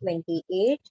28।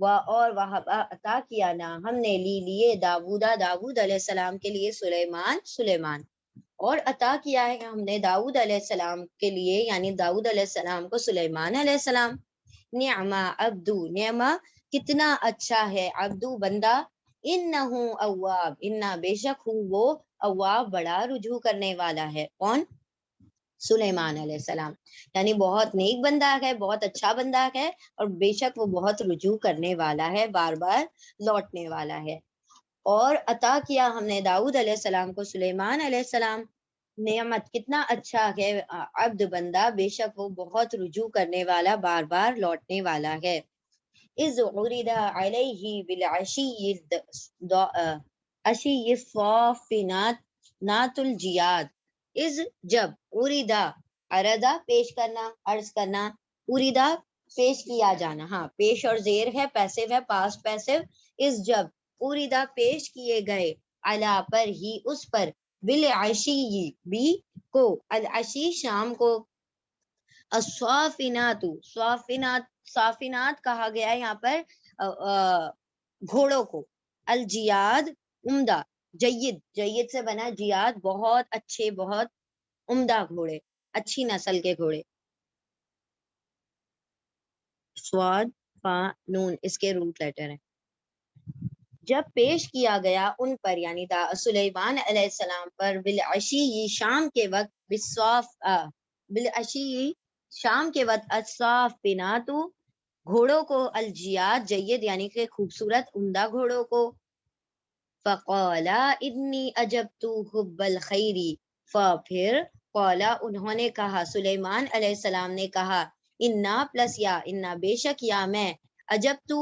اور وہبا عطا کیا نا ہم نے لیے داود علیہ السلام کے لیے سلیمان اور عطا کیا ہے ہم نے داؤد علیہ السلام کے لیے یعنی داؤد علیہ السلام کو سلیمان علیہ السلام. نعما عبدو نعما کتنا اچھا ہے عبدو بندہ انہو اواب انہ بے شک ہوں وہ اواب بڑا رجوع کرنے والا ہے. کون؟ سلیمان علیہ السلام. یعنی بہت نیک بندہ ہے بہت اچھا بندہ ہے اور بے شک وہ بہت رجوع کرنے والا ہے بار بار لوٹنے والا ہے. اور عطا کیا ہم نے داؤد علیہ السلام کو سلیمان علیہ السلام. نعمت کتنا اچھا ہے عبد بندہ بے شک وہ بہت رجوع کرنے والا بار بار لوٹنے والا ہے. اذ عرض علیہ بالعشی عشی الصافنات نات الجیاد. اذ جب عرضا عرضا پیش کرنا عرض کرنا عرضا پیش کیا جانا. ہاں پیش اور زیر ہے پیسو ہے پاسٹ پیسو. اس جب عرضا پیش کیے گئے علا پر ہی اس پر بالعشی بھی کو العشی شام کو الصافنات صافنات کہا گیا ہے یہاں پر گھوڑوں کو. الجیاد عمدہ. جید سے بنا جیاد بہت اچھے بہت عمدہ گھوڑے اچھی نسل کے گھوڑے. سواد فا نون اس کے روٹ لیٹر ہیں. جب پیش کیا گیا ان پر یعنی سلیمان علیہ السلام پر بالعشی شام کے وقت بالعشی شام کے وقت الصافنات گھوڑوں کو الجیاد جید یعنی کہ خوبصورت عمدہ گھوڑوں کو. فقالا انی عجبت حب الخیری پھر قالا انہوں نے کہا سلیمان علیہ السلام نے کہا انا پلس یا انا بے شک یا میں عجبت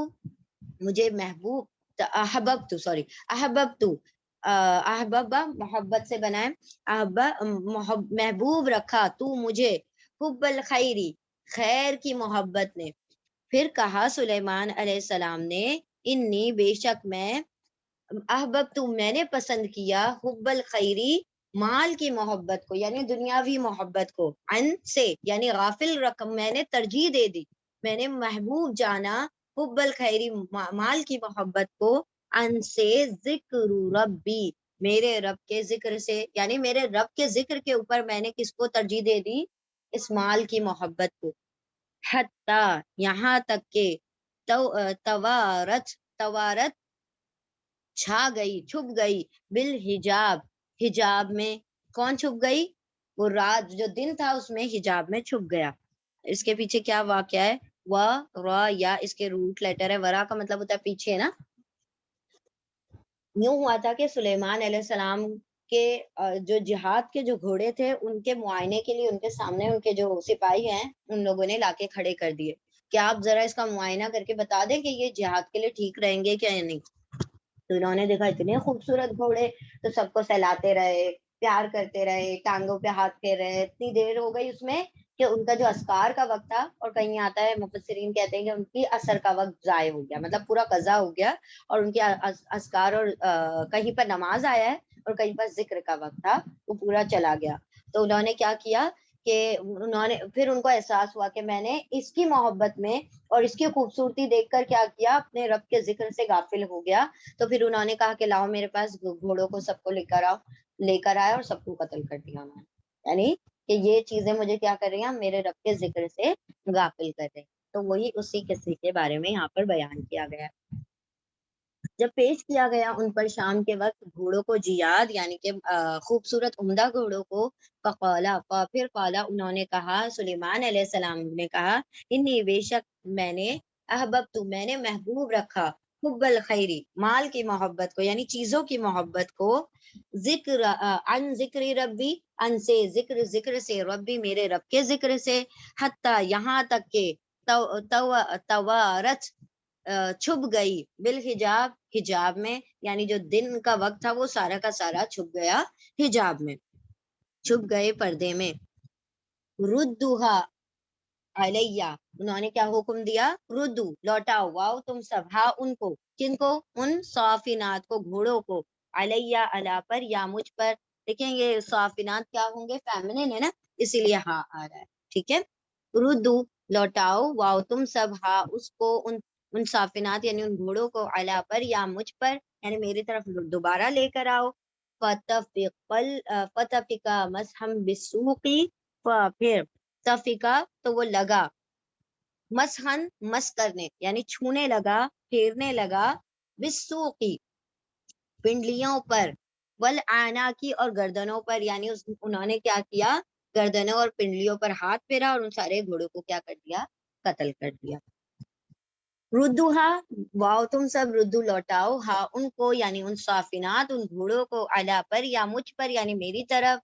مجھے محبوب احبب محبت سے بنائے محبوب رکھا تو مجھے حب الخیری خیر کی محبت نے. پھر کہا سلیمان علیہ السلام نے انی بے شک میں احبب تو میں نے پسند کیا حب الخیری مال کی محبت کو یعنی دنیاوی محبت کو. ان سے یعنی غافل رقم میں نے ترجیح دے دی میں نے محبوب جانا حب الخیری مال کی محبت کو. ان سے ذکر ربی میرے رب کے ذکر سے یعنی میرے رب کے ذکر کے اوپر میں نے کس کو ترجیح دے دی اس مال کی محبت کو. حتی یہاں تک کہ توارت چھا گئی چھپ گئی بالحجاب حجاب میں. کون چھپ گئی؟ وہ رات جو دن تھا اس میں حجاب میں چھپ گیا. اس کے پیچھے کیا واقعہ ہے؟ را یا اس کے روٹ لیٹر ہے. ورا کا مطلب ہوتا ہے پیچھے نا. یوں ہوا تھا کہ سلیمان علیہ السلام کے جو جہاد کے جو گھوڑے تھے ان کے معائنے کے لیے ان کے سامنے ان کے جو سپاہی ہیں ان لوگوں نے لا کے کھڑے کر دیے کہ آپ ذرا اس کا معائنہ کر کے بتا دیں کہ یہ جہاد کے لیے ٹھیک رہیں گے کیا نہیں. تو انہوں نے دیکھا اتنے خوبصورت گھوڑے تو سب کو سہلاتے رہے پیار کرتے رہے ٹانگوں پہ ہاتھ پھیر رہے. اتنی دیر ہو گئی اس میں کہ ان کا جو اسکار کا وقت تھا اور کہیں آتا ہے مفسرین کہتے ہیں کہ ان کی اثر کا وقت ضائع ہو گیا مطلب پورا قضا ہو گیا اور ان کے اسکار اور کہیں پر نماز آیا ہے اور کہیں پر ذکر کا وقت تھا وہ پورا چلا گیا. تو انہوں نے کیا کیا کہ انہوں نے پھر ان کو احساس ہوا کہ میں نے اس کی محبت میں اور اس کی خوبصورتی دیکھ کر کیا کیا اپنے رب کے ذکر سے غافل ہو گیا. تو پھر انہوں نے کہا کہ لاؤ میرے پاس گھوڑوں کو سب کو لے کر آئے اور سب کو قتل کر دیا انہوں نے. یعنی کہ یہ چیزیں مجھے کیا کر رہی ہیں میرے رب کے ذکر سے غافل کر رہے ہیں. تو وہی اسی قصے کے بارے میں یہاں پر بیان کیا گیا. جب پیش کیا گیا ان پر شام کے وقت گھوڑوں کو جیاد یعنی کہ خوبصورت عمدہ گھوڑوں کو فقالا پھر قالا انہوں نے کہا سلیمان علیہ السلام نے کہا انی بے شک میں نے احببت میں نے محبوب رکھا حب الخیری مال کی محبت کو یعنی چیزوں کی محبت کو ان ذکر ربی ان سے ذکر سے ربی میرے رب کے ذکر سے. حتی یہاں تک کہ توارت چھپ گئی بالحجاب حجاب میں یعنی جو دن کا وقت تھا وہ سارا کا سارا چھپ گیا حجاب میں چھپ گئے پردے میں. ردوہا علیہ انہوں نے کیا حکم دیا ردو لوٹاؤ واؤ تم سب ہاں ان کو کن کو ان صافنات کو گھوڑوں کو علیہ علا پر یا مجھ پر. دیکھیں یہ صافنات کیا ہوں گے فیمنن ہے نا اسی لیے ہاں آ رہا ہے ٹھیک ہے. ردو لوٹاؤ واؤ تم سب ہاں اس کو ان صافنات یعنی ان گھوڑوں کو علا پر یا مجھ پر یعنی میری طرف دوبارہ لے کر آؤ. فتفقا مسحم بالسوقی، پھر تفقا تو وہ لگا، مسحن مس کرنے یعنی چھونے لگا، پھیرنے لگا، بالسوقی پنڈلیوں پر، والعناقی اور گردنوں پر، یعنی انہوں نے کیا کیا، گردنوں اور پنڈلیوں پر ہاتھ پھیرا اور ان سارے گھوڑوں کو کیا کر دیا، قتل کر دیا. ردوہا، واؤ تم سب ردو لوٹاؤ، ہاں ان کو یعنی ان صافنات ان گھوڑوں کو، علا پر یا مجھ پر یعنی میری طرف،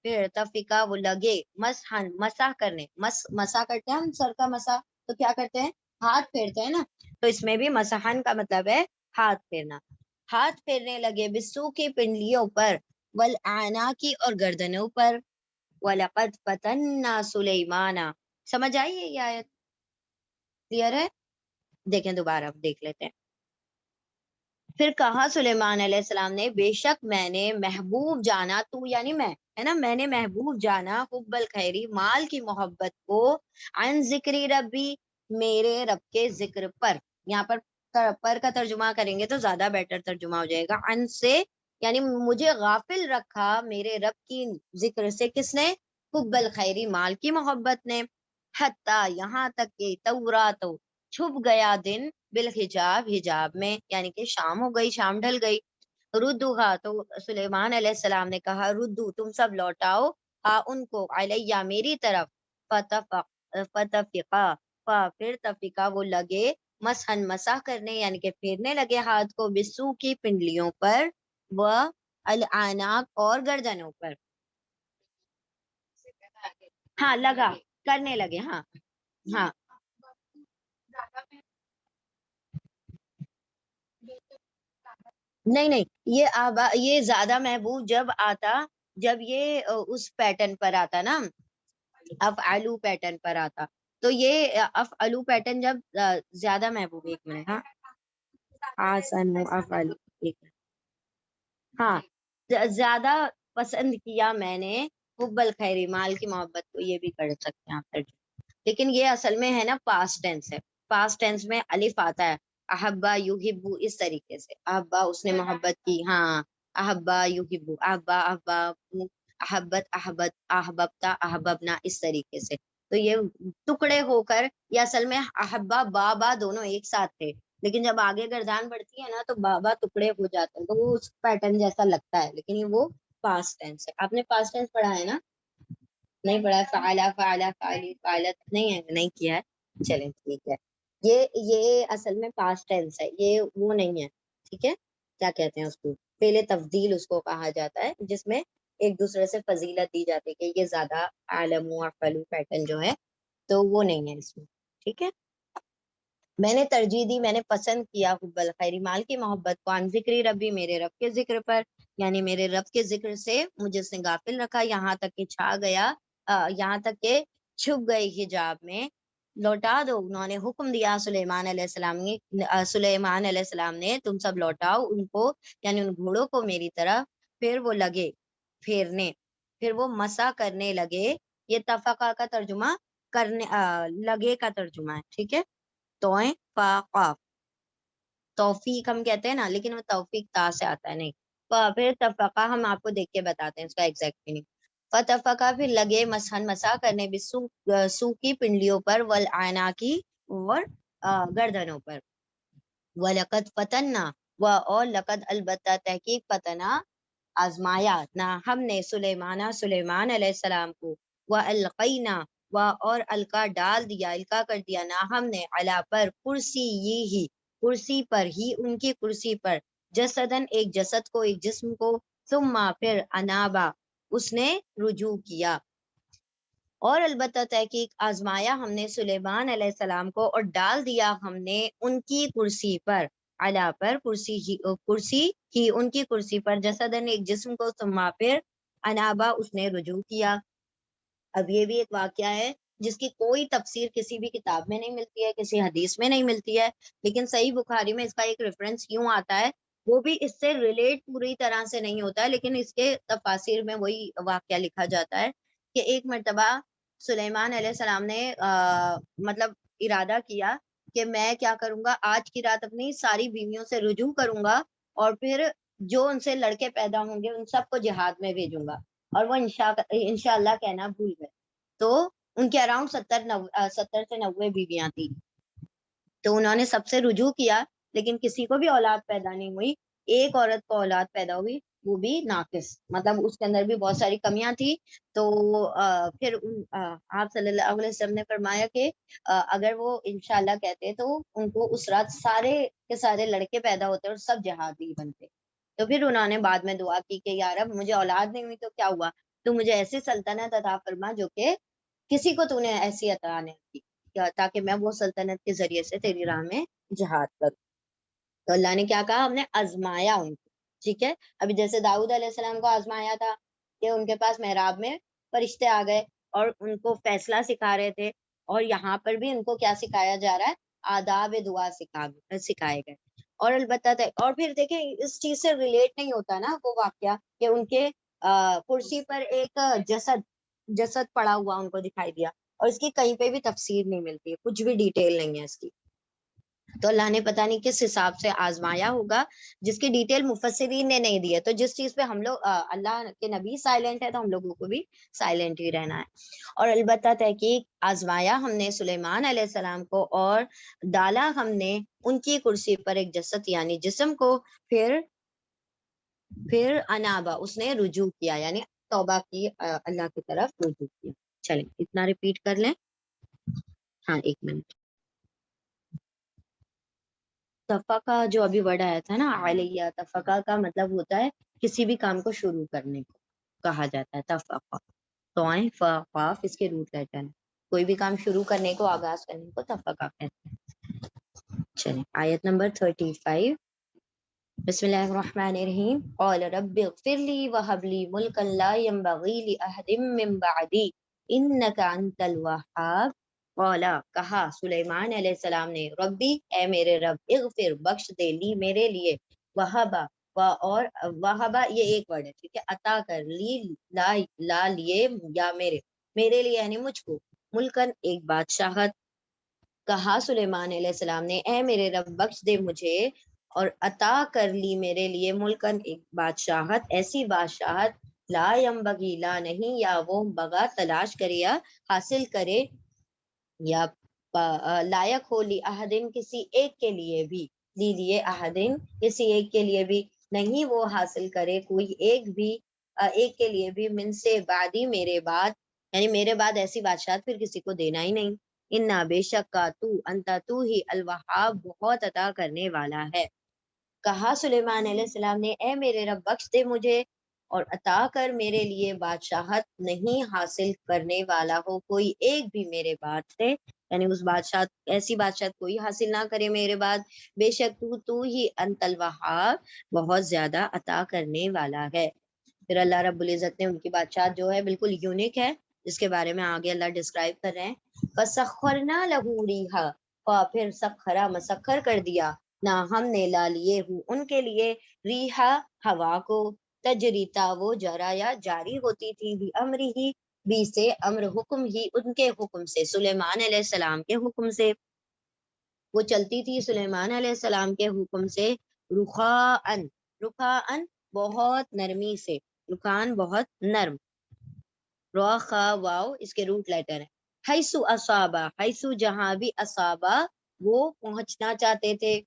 پھر تفقا وہ لگے، مسحن مسح کرنے، مسح کرتے ہیں ہم سر کا مسح تو کیا کرتے ہیں، ہاتھ پھیرتے ہیں نا، تو اس میں بھی مسحن کا مطلب ہے ہاتھ پھیرنا، ہاتھ پھیرنے لگے، بسو کی پنڈلیوں پر، والعناقی اور گردنوں پر. وَلَقَدْ فَتَنَّا سُلَيْمَانَ. سمجھ آئی یہ آیت؟ کلیئر ہے؟ دیکھیں دوبارہ دیکھ لیتے ہیں. پھر کہا سلیمان علیہ السلام نے، بے شک میں نے محبوب جانا، تو یعنی میں ہے نا، میں نے محبوب جانا، حب الخیری مال کی محبت کو، عن ذکری ربی میرے رب کے ذکر پر. یہاں پر کا ترجمہ کریں گے تو زیادہ بیٹر ترجمہ ہو جائے گا. عن سے یعنی مجھے غافل رکھا میرے رب کی ذکر سے، کس نے، حب الخیری مال کی محبت نے، حتی یہاں تک کہ تورات چھپ گیا دن، بالحجاب حجاب میں یعنی کہ شام ہو گئی، شام ڈھل گئی. ردوہا تو سلیمان علیہ السلام نے کہا، ردو تم سب لوٹاؤ، ان کو، علیہ میری طرف، فتفقا پھر تفقا وہ لگے، مسحن مسح کرنے یعنی کہ پھیرنے لگے ہاتھ کو، بسو کی پنڈلیوں پر، و العناق اور گردنوں پر. ہاں لگا کرنے لگے، ہاں ہاں نہیں نہیں، یہ زیادہ محبوب جب آتا، جب یہ اس پیٹرن پر آتا نا، افعلو پیٹرن پر آتا، تو یہ افعلو پیٹرن جب زیادہ محبوب، ایک منٹ، ہاں آسن افعلو، ایک منٹ، ہاں زیادہ پسند کیا میں نے، حب الخیری مال کی محبت کو، یہ بھی کر سکتے ہیں آپ، لیکن یہ اصل میں ہے نا پاسٹ ٹینس ہے. پاسٹ ٹینس میں الف آتا ہے، احبا یحبو اس طریقے سے، احبا اس نے محبت کی، ہاں احبا یحبو، احبا احبا، احبت احبت، احببتا احببنا، اس طریقے سے. تو یہ ٹکڑے ہو کر، یہ اصل میں احبا بابا دونوں ایک ساتھ تھے، لیکن جب آگے گردان بڑھتی ہے نا تو بابا ٹکڑے ہو جاتے ہیں، تو وہ اس پیٹرن جیسا لگتا ہے، لیکن یہ وہ پاسٹ ٹینس ہے. آپ نے پاسٹ ٹینس پڑھا ہے نا؟ نہیں پڑھا، فعلا فعلا فعلی فعلت نہیں ہے، نہیں کیا ہے، چلیں ٹھیک ہے. یہ اصل میں پاسٹ ٹینس ہے، یہ وہ نہیں ہے. ٹھیک ہے، کیا کہتے ہیں اس کو، پہلے تفضیل اس کو کہا جاتا ہے، جس میں ایک دوسرے سے فضیلت دی جاتی ہے کہ یہ زیادہ عالم و فلو پیٹرن جو ہے تو وہ نہیں ہے اس میں. ٹھیک ہے، میں نے ترجیح دی، میں نے پسند کیا، حب الخیری مال کی محبت کو، عن ذکری ربی میرے رب کے ذکر پر، یعنی میرے رب کے ذکر سے مجھے اس نے غافل رکھا، یہاں تک کہ چھا گیا، یہاں تک کہ چھپ گئی حجاب میں. لوٹا دو، انہوں نے حکم دیا سلیمان علیہ السلام نے، سلیمان علیہ السلام نے، تم سب لوٹاؤ ان کو یعنی ان گھوڑوں کو میری طرف. پھر وہ لگے پھیرنے، پھر وہ مسا کرنے لگے. یہ تفقہ کا ترجمہ کرنے، لگے کا ترجمہ ہے. ٹھیک ہے، توئیں فا قاف، توفیق ہم کہتے ہیں نا، لیکن وہ توفیق تا سے آتا ہے، نہیں. پھر تفقہ ہم آپ کو دیکھ کے بتاتے ہیں اس کا ایگزیکٹ میننگ. فتفقہ پھر لگے، مسحن مسا کرنے، بسو سو کی پنڈلیوں پر، والعناقی اور گردنوں پر. وَلَقَدْ فَتَنَّا، اور لقد البتہ تحقیق، فتنا آزمایا، نہ ہم نے، سلیمان علیہ السلام کو، وَأَلْقَيْنَا اور القا ڈال دیا، القا کر دیا، نہ ہم نے، علا پر، کرسی ہی کرسی پر ہی، ان کی کرسی پر، جسدن ایک جسد کو، ایک جسم کو، ثم پھر انابا اس نے رجوع کیا. اور البتہ تحقیق آزمایا ہم نے سلیمان علیہ السلام کو، اور ڈال دیا ہم نے ان کی کرسی پر، علا پر، کرسی ہی ان کی کرسی پر، جسدن ایک جسم کو، ثم پھر انابا اس نے رجوع کیا. اب یہ بھی ایک واقعہ ہے جس کی کوئی تفسیر کسی بھی کتاب میں نہیں ملتی ہے، کسی حدیث میں نہیں ملتی ہے، لیکن صحیح بخاری میں اس کا ایک ریفرنس یوں آتا ہے، وہ بھی اس سے ریلیٹ پوری طرح سے نہیں ہوتا ہے، لیکن اس کے تفاسیر میں وہی واقعہ لکھا جاتا ہے کہ ایک مرتبہ سلیمان علیہ السلام نے مطلب ارادہ کیا کہ میں کیا کروں گا، آج کی رات اپنی ساری بیویوں سے رجوع کروں گا اور پھر جو ان سے لڑکے پیدا ہوں گے ان سب کو جہاد میں بھیجوں گا. اور وہ انشاءاللہ کہنا بھول گئے. تو ان کے اراؤنڈ 70 سے 90 بیویاں تھیں. تو انہوں نے سب سے رجوع کیا لیکن کسی کو بھی اولاد پیدا نہیں ہوئی. ایک عورت کو اولاد پیدا ہوئی، وہ بھی ناقص، مطلب اس کے اندر بھی بہت ساری کمیاں تھی. تو پھر آپ صلی اللہ علیہ وسلم نے فرمایا کہ اگر وہ انشاءاللہ کہتے تو ان کو اس رات سارے کے سارے لڑکے پیدا ہوتے اور سب جہادی بنتے. تو پھر انہوں نے بعد میں دعا کی کہ یا رب مجھے اولاد نہیں ہوئی تو کیا ہوا، تو مجھے ایسی سلطنت عطا فرما جو کہ کسی کو تو نے ایسی عطا نہیں کی، تاکہ میں وہ سلطنت کے ذریعے سے تیری راہ میں جہاد کروں. تو اللہ نے کیا کہا، ہم نے آزمایا ان کو. ٹھیک ہے، ابھی جیسے داؤد علیہ السلام کو آزمایا تھا کہ ان کے پاس محراب میں فرشتے آ گئے اور ان کو فیصلہ سکھا رہے تھے، اور یہاں پر بھی ان کو کیا سکھایا جا رہا ہے، آداب دعا سکھائے گئے. اور البتہ اور پھر دیکھیں اس چیز سے ریلیٹ نہیں ہوتا نا وہ واقعہ کہ ان کے کرسی پر ایک جسد پڑا ہوا ان کو دکھائی دیا، اور اس کی کہیں پہ بھی تفسیر نہیں ملتی، کچھ بھی ڈیٹیل نہیں ہے اس کی. تو اللہ نے پتہ نہیں کس حساب سے آزمایا ہوگا جس کی ڈیٹیل مفسرین نے نہیں دی ہے. تو جس چیز پہ ہم لوگ اللہ کے نبی سائلنٹ ہے تو ہم لوگوں کو بھی سائلنٹ ہی رہنا ہے. اور البتہ تحقیق آزمایا ہم نے سلیمان علیہ السلام کو، اور ڈالا ہم نے ان کی کرسی پر ایک جسد یعنی جسم کو. پھر انابا اس نے رجوع کیا، یعنی توبہ کی، اللہ کی طرف رجوع کیا. چلیں اتنا ریپیٹ کر لیں. ہاں ایک منٹ. تفقہ جو ابھی ورڈ آیا تھا نا، علیہ، تفقہ کا مطلب ہوتا ہے کسی بھی کام کو شروع کرنے کو کہا جاتا ہے تفقہ. تو آئیں قاف اس کے روٹ لیٹر ہے، کوئی بھی کام شروع کرنے کو، آغاز کرنے کو تفقہ کہتے ہیں. چلیں آیت نمبر 35. بسم اللہ الرحمن الرحیم. قال رب اغفر لی وہب لی ملکا لا ينبغی لأحد من بعدی انک انت الوہاب. قالا کہا سلیمان علیہ السلام نے، ربی اے میرے رب، اغفر بخش دے، لی میرے لیے، وہبا اور وہبا یہ ایک ورڈ ہے، ٹھیک ہے، عطا کر، لی لا لیے یا میرے لیے یعنی مجھ کو، ملکن ایک بادشاہت. کہا سلیمان علیہ السلام نے، اے میرے رب بخش دے مجھے اور عطا کر لی میرے لیے، ملکن ایک بادشاہت، ایسی بادشاہت، لا ینبغی لا نہیں، یا وہ بغا تلاش کرے یا حاصل کرے یا لائق ہو، لی احدن کسی ایک کے لیے بھی، لیے احدن کسی ایک کے لیے بھی نہیں وہ حاصل کرے کوئی ایک بھی، ایک کے لیے بھی، من سے بعدی میرے بعد، یعنی میرے بعد ایسی بادشاہت پھر کسی کو دینا ہی نہیں. انا بے شک کا تو، انتا تو ہی، الوہاب بہت عطا کرنے والا ہے. کہا سلیمان علیہ السلام نے، اے میرے رب بخش دے مجھے اور عطا کر میرے لیے بادشاہت، نہیں حاصل کرنے والا ہو کوئی ایک بھی میرے بعد سے، یعنی اس بادشاہت، ایسی بادشاہت کوئی حاصل نہ کرے میرے بعد. بے شک تو ہی انت الوہاب بہت زیادہ عطا کرنے والا ہے. پھر اللہ رب العزت نے ان کی بادشاہت جو ہے بالکل یونیک ہے، جس کے بارے میں آگے اللہ ڈسکرائب کر رہے ہیں. فَسَخَّرْنَا لَهُ رِيحًا، پھر سخرا مسخر کر دیا، نہ ہم نے لا لیے ہوں ان کے لیے، ریحا ہوا کو، تجریتا وہ جرا یا جاری ہوتی تھی، بھی امر ہی، بھی سے امر حکم ہی، ان کے حکم سے، سلیمان علیہ السلام کے حکم سے وہ چلتی تھی، سلیمان علیہ السلام کے حکم سے. رخاءن، رخاءن بہت نرمی سے، رخان بہت نرم، رخا واو اس کے روٹ لیٹر ہے. حیثو اصابہ، حیثو جہاں بھی، اصابہ وہ پہنچنا چاہتے تھے،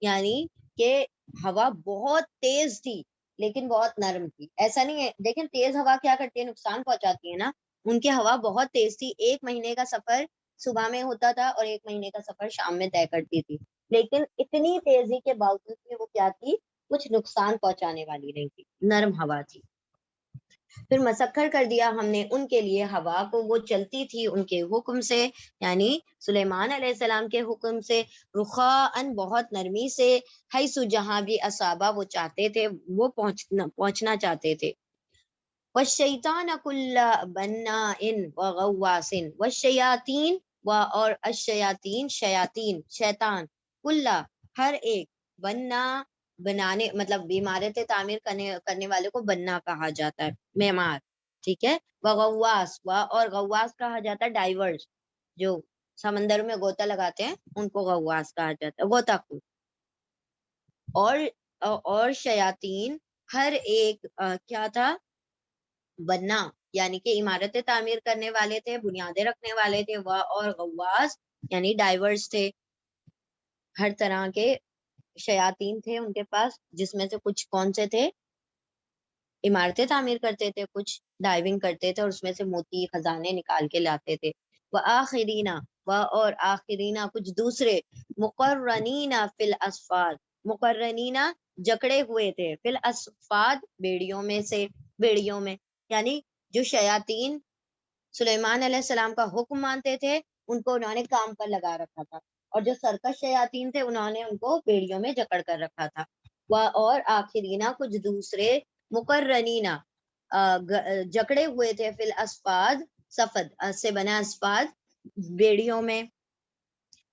یعنی کہ ہوا بہت تیز تھی لیکن بہت نرم تھی. ایسا نہیں ہے، دیکھیں تیز ہوا کیا کرتی ہے، نقصان پہنچاتی ہے نا. ان کی ہوا بہت تیز تھی، 1 مہینے کا سفر صبح میں ہوتا تھا اور 1 مہینے کا سفر شام میں طے کرتی تھی، لیکن اتنی تیزی کے باوجود بھی وہ کیا تھی، کچھ نقصان پہنچانے والی نہیں تھی، نرم ہوا تھی. پھر مسخر کر دیا ہم نے ان کے لیے ہوا کو، وہ چلتی تھی ان کے حکم سے، یعنی سلیمان علیہ السلام کے حکم سے، رخاءن بہت نرمی سے، حیث جہاں بھی اصابہ وہ چاہتے تھے، وہ پہنچنا چاہتے تھے. والشیطان کل بناء وغواص، والشیاطین اور الشیاطین شیاطین شیطان، کل ہر ایک، بننا بنانے مطلب عمارتیں تعمیر کرنے والے کو بننا کہا جاتا ہے، معمار. ٹھیک ہے، وغواص اور غواص کہا جاتا ہے ڈائیورز، جو سمندر میں غوطہ لگاتے ہیں ان کو غواص کہا جاتا ہے، غوطہ خور۔ اور شیاطین ہر ایک کیا تھا، بننا، یعنی کہ عمارتیں تعمیر کرنے والے تھے، بنیادیں رکھنے والے تھے، اور غواص یعنی ڈائیورس تھے، ہر طرح کے شیاطین تھے ان کے پاس، جس میں سے کچھ کون سے تھے، عمارتیں تعمیر کرتے تھے، کچھ ڈائیونگ کرتے تھے اور اس میں سے موتی خزانے نکال کے لاتے تھے۔ وآخرین، اور آخرین کچھ دوسرے، مقرنین فی الاسفاد، مقرنین جکڑے ہوئے تھے، فی الاسفاد بیڑیوں میں سے، بیڑیوں میں، یعنی جو شیاطین سلیمان علیہ السلام کا حکم مانتے تھے ان کو انہوں نے کام پر لگا رکھا تھا، اور جو سرکش شیاطین تھے انہوں نے ان کو بیڑیوں میں جکڑ کر رکھا تھا۔ اور آخرینہ کچھ دوسرے، مقرنینہ جکڑے ہوئے تھے، فی الاسفاد، سفد سے بنا اسفاد، بیڑیوں میں۔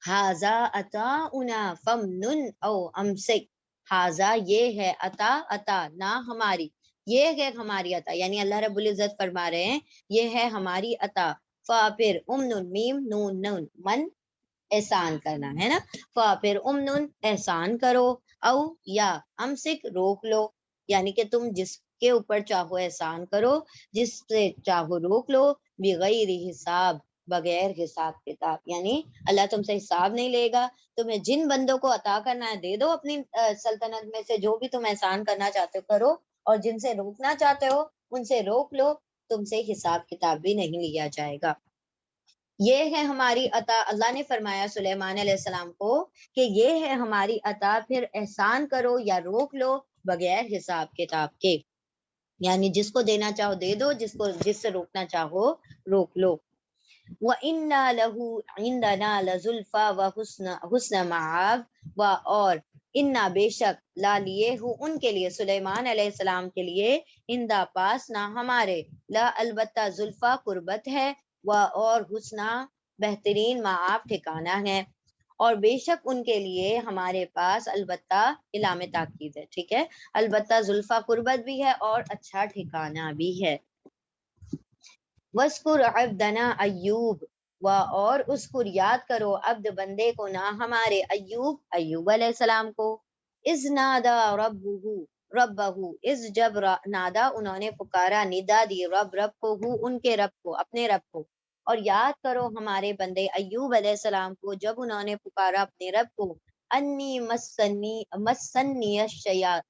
ہاذا عطاؤنا فمنن او امسک، ہاذا یہ ہے، عطا نہ ہماری، یہ ہے ہماری عطا، یعنی اللہ رب العزت فرما رہے ہیں یہ ہے ہماری عطا، پھر امن میم نون نون، من احسان کرنا ہے نا، پھر امن احسان کرو، او یا امسک روک لو، یعنی کہ تم جس کے اوپر چاہو احسان کرو، جس سے چاہو روک لو، بغیر حساب، بغیر حساب کتاب، یعنی اللہ تم سے حساب نہیں لے گا، تمہیں جن بندوں کو عطا کرنا ہے دے دو اپنی سلطنت میں سے، جو بھی تم احسان کرنا چاہتے ہو کرو، اور جن سے روکنا چاہتے ہو ان سے روک لو، تم سے حساب کتاب بھی نہیں لیا جائے گا۔ یہ ہے ہماری عطا، اللہ نے فرمایا سلیمان علیہ السلام کو کہ یہ ہے ہماری عطا، پھر احسان کرو یا روک لو بغیر حساب کتاب کے، یعنی جس کو دینا چاہو دے دو، جس سے روکنا چاہو روک لو۔ وَإِنَّا لَهُ عِندَنَا لَزُلْفَىٰ وَحُسْنَ مَآبٍ، اور انا بے شک، لا لیے ہوں ان کے لیے، سلیمان علیہ السلام کے لیے، اندا پاس، نہ ہمارے، لا البتہ، زلفا قربت ہے، اور حسنہ بہترین، مآب ٹھکانہ ہے، اور بے شک ان کے لیے ہمارے پاس، البتہ علام تاکید ہے، ٹھیک ہے، البتہ زلفا قربت بھی ہے اور اچھا ٹھکانہ بھی ہے۔ وَاذْكُرْ عَبْدَنَا ایوب، اور اذکر یاد کرو، عبد بندے کو، نہ ہمارے، ایوب علیہ السلام کو، اذ نادا ربہ، اذ جب نادا انہوں نے پکارا، ندا دی، رب کو، ان کے رب کو، اپنے رب کو، اور یاد کرو ہمارے بندے ایوب علیہ السلام کو جب انہوں نے پکارا اپنے رب کو، انی مسنی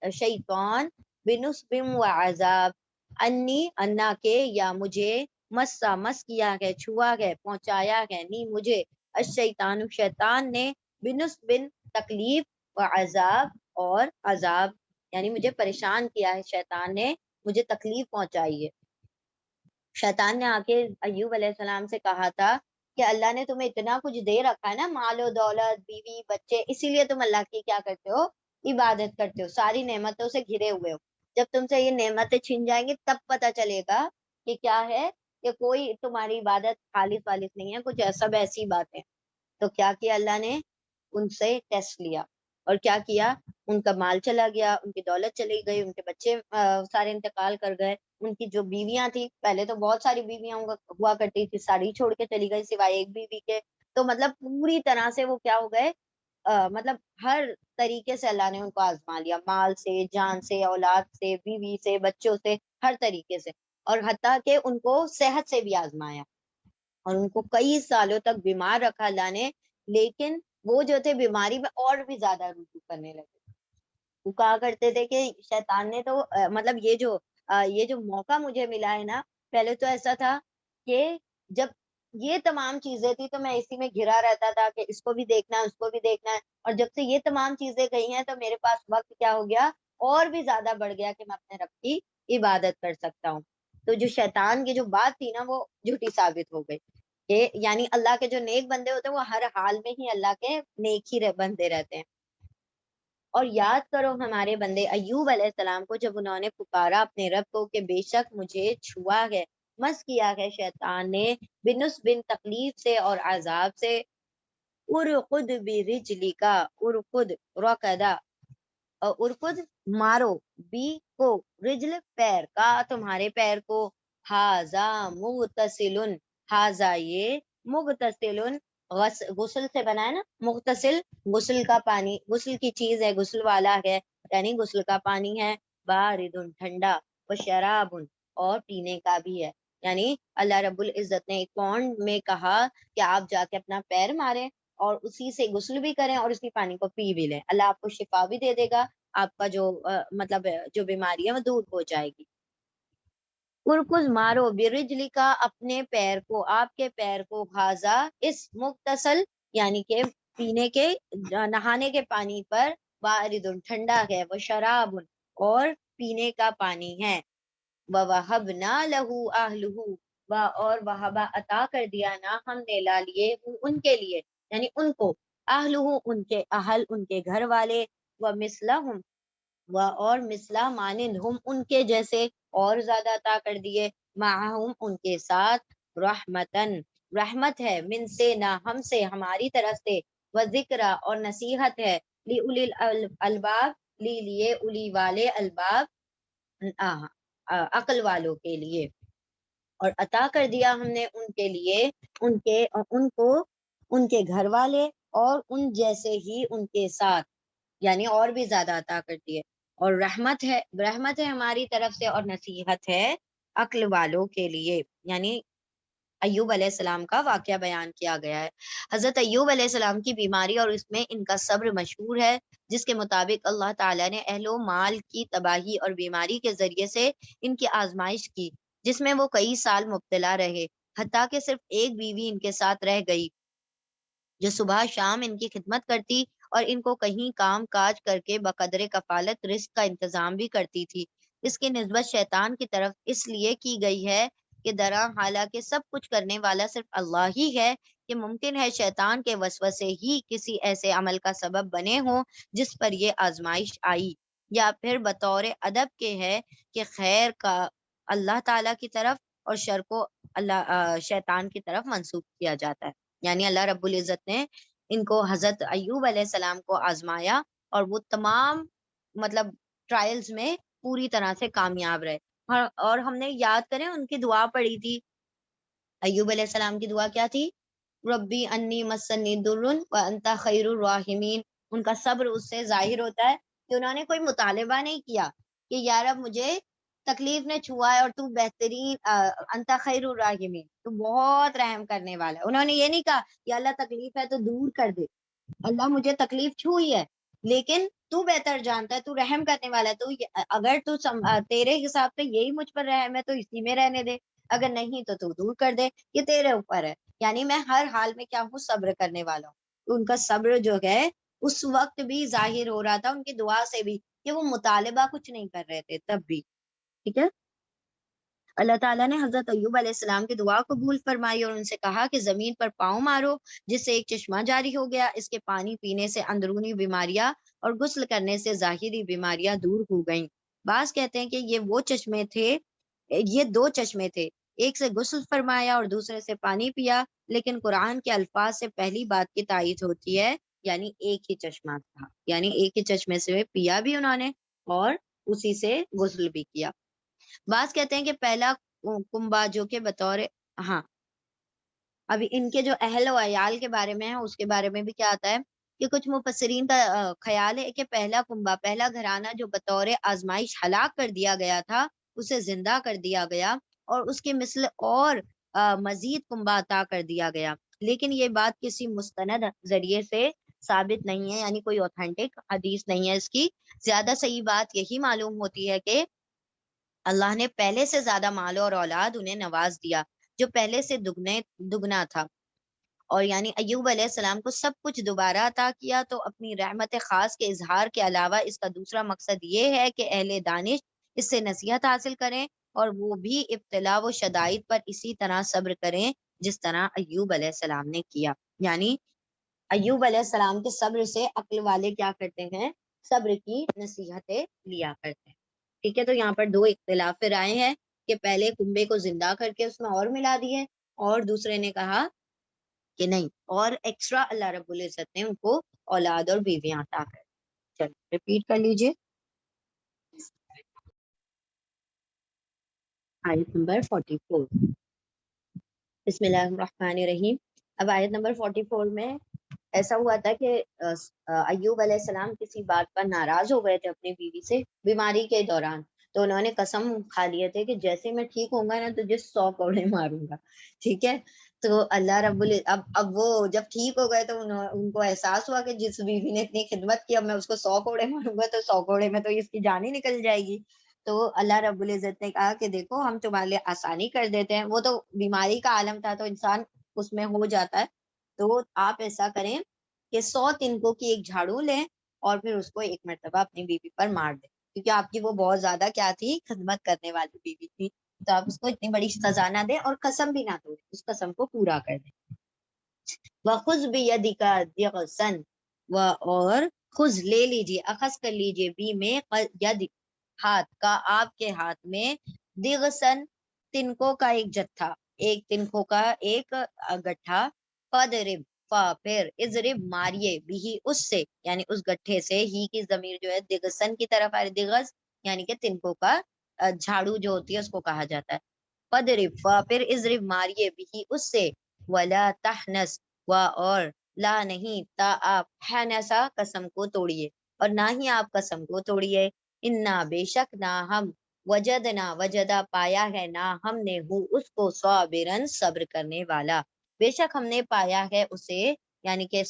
الشیطان بنصب وعذاب، انی انا کے، یا مجھے، مس کیا ہے، چھوا ہے، پہنچایا ہے، نی مجھے، الشیطان شیطان نے، بنصب تکلیف، وعذاب اور عذاب، یعنی مجھے پریشان کیا ہے شیطان نے، مجھے تکلیف پہنچائی ہے۔ شیطان نے آ کے ایوب علیہ السلام سے کہا تھا کہ اللہ نے تمہیں اتنا کچھ دے رکھا ہے نا، مال و دولت، بیوی، بچے، اسی لیے تم اللہ کی کیا کرتے ہو، عبادت کرتے ہو، ساری نعمتوں سے گھرے ہوئے ہو، جب تم سے یہ نعمتیں چھن جائیں گی تب پتہ چلے گا کہ کیا ہے، کہ کوئی تمہاری عبادت خالص والص نہیں ہے، کچھ سب ایسی باتیں۔ تو کیا کیا اللہ نے، ان سے ٹیسٹ لیا، اور کیا کیا، ان کا مال چلا گیا، ان کی دولت چلی گئی، ان کے بچے سارے انتقال کر گئے، ان کی جو بیویاں تھی، پہلے تو بہت ساری بیویاں ہوا کرتی تھی، ساری چھوڑ کے چلی گئی سوائے ایک بیوی کے، تو مطلب پوری طرح سے وہ کیا ہو گئے، مطلب ہر طریقے سے اللہ نے ان کو آزما لیا، مال سے، جان سے، اولاد سے، بیوی سے، بچوں سے، ہر طریقے سے، اور حتیٰ کہ ان کو صحت سے بھی آزمایا، اور ان کو کئی سالوں تک بیمار رکھا اللہ نے، لیکن وہ جو تھے بیماری میں اور بھی زیادہ رجوع کرنے لگے، وہ کہا کرتے تھے کہ شیطان نے تو مطلب یہ جو موقع مجھے ملا ہے نا، پہلے تو ایسا تھا کہ جب یہ تمام چیزیں تھی تو میں اسی میں گھرا رہتا تھا کہ اس کو بھی دیکھنا ہے، اس کو بھی دیکھنا ہے، اور جب سے یہ تمام چیزیں گئی ہیں تو میرے پاس وقت کیا ہو گیا، اور بھی زیادہ بڑھ گیا کہ میں اپنے رب کی عبادت کر سکتا ہوں۔ تو جو شیطان کی جو بات تھی نا وہ جھوٹی ثابت ہو گئی، کہ یعنی اللہ کے جو نیک بندے ہوتے ہیں وہ ہر حال میں ہی اللہ کے نیک ہی بندے رہتے ہیں۔ اور یاد کرو ہمارے بندے ایوب علیہ السلام کو جب انہوں نے پکارا اپنے رب کو کہ بے شک مجھے چھوا ہے، مس کیا ہے شیطان نے، بنصب تکلیف سے اور عذاب سے، ارقد برجلکا، ارقد رکدا، اور ارقد مارو، بی کو، رجل پیر کا، تمہارے پیر کو، ہاذا مغتسل، ہاذا یہ، مغتسل غسل سے بنا ہے نا، مغتسل غسل کا پانی، غسل کی چیز ہے، غسل والا ہے، یعنی غسل کا پانی ہے، بارد ٹھنڈا، و شراب اور پینے کا بھی ہے، یعنی اللہ رب العزت نے ایک پونڈ میں کہا کہ آپ جا کے اپنا پیر ماریں اور اسی سے غسل بھی کریں اور اسی پانی کو پی بھی لیں، اللہ آپ کو شفا بھی دے دے گا، آپ کا جو مطلب جو بیماری ہے وہ دور ہو جائے گی۔ ارکز مارو برجلی کا اپنے پیر کو، آپ کے پیر کو، غازہ اس مغتسل یعنی کہ پینے کے نہانے کے پانی پر، بارد ٹھنڈا ہے، وہ شراب اور پینے کا پانی ہے، وَوَهَبْنَا لَهُ أَهْلُهُ اور وہبا عطا کر دیا نا ہم نے لا لیے ان کے لیے، یعنی ان کو، اہلہ ان کے اہل ان کے گھر والے، وَمِثْلَهُمْ اور مثلا مانند ہم ان کے جیسے اور زیادہ عطا کر دیے، معہم ان کے ساتھ، رحمتن رحمت ہے، من سے نہ ہم سے ہماری طرف سے، و ذکر اور نصیحت ہے، لی اولی الباب لی لیے اولی والے الباب عقل والوں کے لیے، اور عطا کر دیا ہم نے ان کے لیے ان کو ان کے گھر والے اور ان جیسے ہی ان کے ساتھ، یعنی اور بھی زیادہ عطا کرتی ہے، اور رحمت ہے ہماری طرف سے اور نصیحت ہے عقل والوں کے لیے، یعنی ایوب علیہ السلام کا واقعہ بیان کیا گیا ہے۔ حضرت ایوب علیہ السلام کی بیماری اور اس میں ان کا صبر مشہور ہے، جس کے مطابق اللہ تعالیٰ نے اہل و مال کی تباہی اور بیماری کے ذریعے سے ان کی آزمائش کی، جس میں وہ کئی سال مبتلا رہے، حتیٰ کہ صرف ایک بیوی ان کے ساتھ رہ گئی، جو صبح شام ان کی خدمت کرتی اور ان کو کہیں کام کاج کر کے بقدر کفالت رزق کا انتظام بھی کرتی تھی۔ اس کی نسبت شیطان کی طرف اس لیے کی گئی ہے کہ درا حالانکہ سب کچھ کرنے والا صرف اللہ ہی ہے، کہ ممکن ہے شیطان کے وسوسے ہی کسی ایسے عمل کا سبب بنے ہوں جس پر یہ آزمائش آئی، یا پھر بطور ادب کے ہے کہ خیر کا اللہ تعالیٰ کی طرف اور شر کو اللہ شیطان کی طرف منسوخ کیا جاتا ہے، یعنی اللہ رب العزت نے ان کو حضرت ایوب علیہ السلام کو آزمایا اور وہ تمام مطلب ٹرائلز میں پوری طرح سے کامیاب رہے، اور ہم نے یاد کریں ان کی دعا پڑھی تھی، ایوب علیہ السلام کی دعا کیا تھی؟ ربی انی مسنی درن و انت خیر الراحمین، ان کا صبر اس سے ظاہر ہوتا ہے کہ انہوں نے کوئی مطالبہ نہیں کیا کہ یار اب مجھے تکلیف نے چھوا ہے اور تو بہترین انت خیر الراحمین، تو بہت رحم کرنے والا ہے، انہوں نے یہ نہیں کہا کہ اللہ تکلیف ہے تو دور کر دے، اللہ مجھے تکلیف چھوئی ہے لیکن تو بہتر جانتا ہے، تو رحم کرنے والا ہے، تو اگر تو تیرے حساب سے یہی مجھ پر رحم ہے تو اسی میں رہنے دے، اگر نہیں تو دور کر دے، یہ تیرے اوپر ہے، یعنی میں ہر حال میں کیا ہوں، صبر کرنے والا ہوں۔ تو ان کا صبر جو ہے اس وقت بھی ظاہر ہو رہا تھا ان کی دعا سے بھی، کہ وہ مطالبہ کچھ نہیں کر رہے تھے تب بھی، ٹھیک ہے۔ اللہ تعالیٰ نے حضرت ایوب علیہ السلام کی دعا قبول فرمائی اور ان سے کہا کہ زمین پر پاؤں مارو، جس سے ایک چشمہ جاری ہو گیا، اس کے پانی پینے سے اندرونی بیماریاں اور غسل کرنے سے ظاہری بیماریاں دور ہو گئیں۔ بعض کہتے ہیں کہ یہ دو چشمے تھے، ایک سے غسل فرمایا اور دوسرے سے پانی پیا، لیکن قرآن کے الفاظ سے پہلی بات کی تائید ہوتی ہے، یعنی ایک ہی چشمہ تھا، یعنی ایک ہی چشمے سے پیا بھی انہوں نے اور اسی سے غسل بھی کیا۔ بعض کہتے ہیں کہ پہلا کنبا جو کہ بطور، ہاں ابھی ان کے جو اہل و عیال کے بارے میں ہے اس کے بارے میں بھی کیا آتا ہے کہ کچھ مفسرین کا خیال ہے کہ پہلا کنبا، پہلا گھرانہ جو بطور آزمائش ہلاک کر دیا گیا تھا، اسے زندہ کر دیا گیا اور اس کے مثل اور مزید کنبا عطا کر دیا گیا، لیکن یہ بات کسی مستند ذریعے سے ثابت نہیں ہے، یعنی کوئی اوتھینٹک حدیث نہیں ہے اس کی۔ زیادہ صحیح بات یہی معلوم ہوتی ہے کہ اللہ نے پہلے سے زیادہ مال اور اولاد انہیں نواز دیا، جو پہلے سے دگنا تھا، اور یعنی ایوب علیہ السلام کو سب کچھ دوبارہ عطا کیا، تو اپنی رحمت خاص کے اظہار کے علاوہ اس کا دوسرا مقصد یہ ہے کہ اہل دانش اس سے نصیحت حاصل کریں اور وہ بھی ابتلا و شدائد پر اسی طرح صبر کریں جس طرح ایوب علیہ السلام نے کیا، یعنی ایوب علیہ السلام کے صبر سے عقل والے کیا کرتے ہیں، صبر کی نصیحتیں لیا کرتے ہیں، ٹھیک ہے۔ تو یہاں پر دو اختلاف رائے ہیں کہ پہلے کنبے کو زندہ کر کے اس میں اور ملا دیے، اور دوسرے نے کہا کہ نہیں، اور ایکسٹرا اللہ رب العزت نے ان کو اولاد اور بیویاں عطا کر۔ چلو ریپیٹ کر لیجئے آیت نمبر 44۔ بسم اللہ الرحمن الرحیم۔ اب آیت نمبر 44 میں ایسا ہوا تھا کہ ایوب علیہ السلام کسی بات پر ناراض ہو گئے تھے اپنی بیوی سے بیماری کے دوران، تو انہوں نے قسم کھا لیے تھے کہ جیسے میں ٹھیک ہوں گا نا تجھے 100 کوڑے ماروں گا، ٹھیک ہے. تو اللہ رب اب وہ جب ٹھیک ہو گئے تو ان کو احساس ہوا کہ جس بیوی نے اتنی خدمت کی اب میں اس کو 100 کوڑے ماروں گا تو 100 کوڑے میں تو اس کی جان ہی نکل جائے گی. تو اللہ رب العزت نے کہا کہ دیکھو ہم تمہارے لیے آسانی کر دیتے ہیں. وہ تو بیماری کا عالم تھا تو انسان اس میں ہو جاتا ہے. تو آپ ایسا کریں کہ 100 تنکوں کی ایک جھاڑو لیں اور پھر اس کو ایک مرتبہ اپنی بیوی پر مار دیں، کیونکہ آپ کی وہ بہت زیادہ کیا تھی، خدمت کرنے والی بیوی تھی. تو آپ اس کو اتنی بڑی سزا نہ دیں اور قسم بھی نہ توڑیں، اس قسم کو پورا کر دیں. وَخُذْ بِيَدِكَ ضِغْثًا، اور خُذ لے لیجیے، اخذ کر لیجیے، بھی میں ید ہاتھ کا، آپ کے ہاتھ میں، ضِغْثًا تنکوں کا ایک جتھا، ایک تنکوں کا ایک گٹھا، فَضْرِبْ پھر اضرب ماریے بھی اس سے، یعنی اس گٹھے سے، ہی کی ضمیر جو ہے دغسن کی طرف آ رہی، دغس یعنی کہ تنکوں کا جھاڑو جو ہوتی ہے اس کو کہا جاتا ہے. فَضْرِبْ پھر اضرب ماریے بھی اس سے، وَلَا تَحْنَثْ اور لا نہیں، تا آپ، حنسا قسم کو توڑیے اور نہ ہی آپ قسم کو توڑیے. انا بے شک نہ ہم، وجدنا وجدا پایا ہے، نہ ہم نے ہو اس کو، صابرن صبر کرنے والا، بے شک ہم نے پایا ہے اسے، یعنی کہ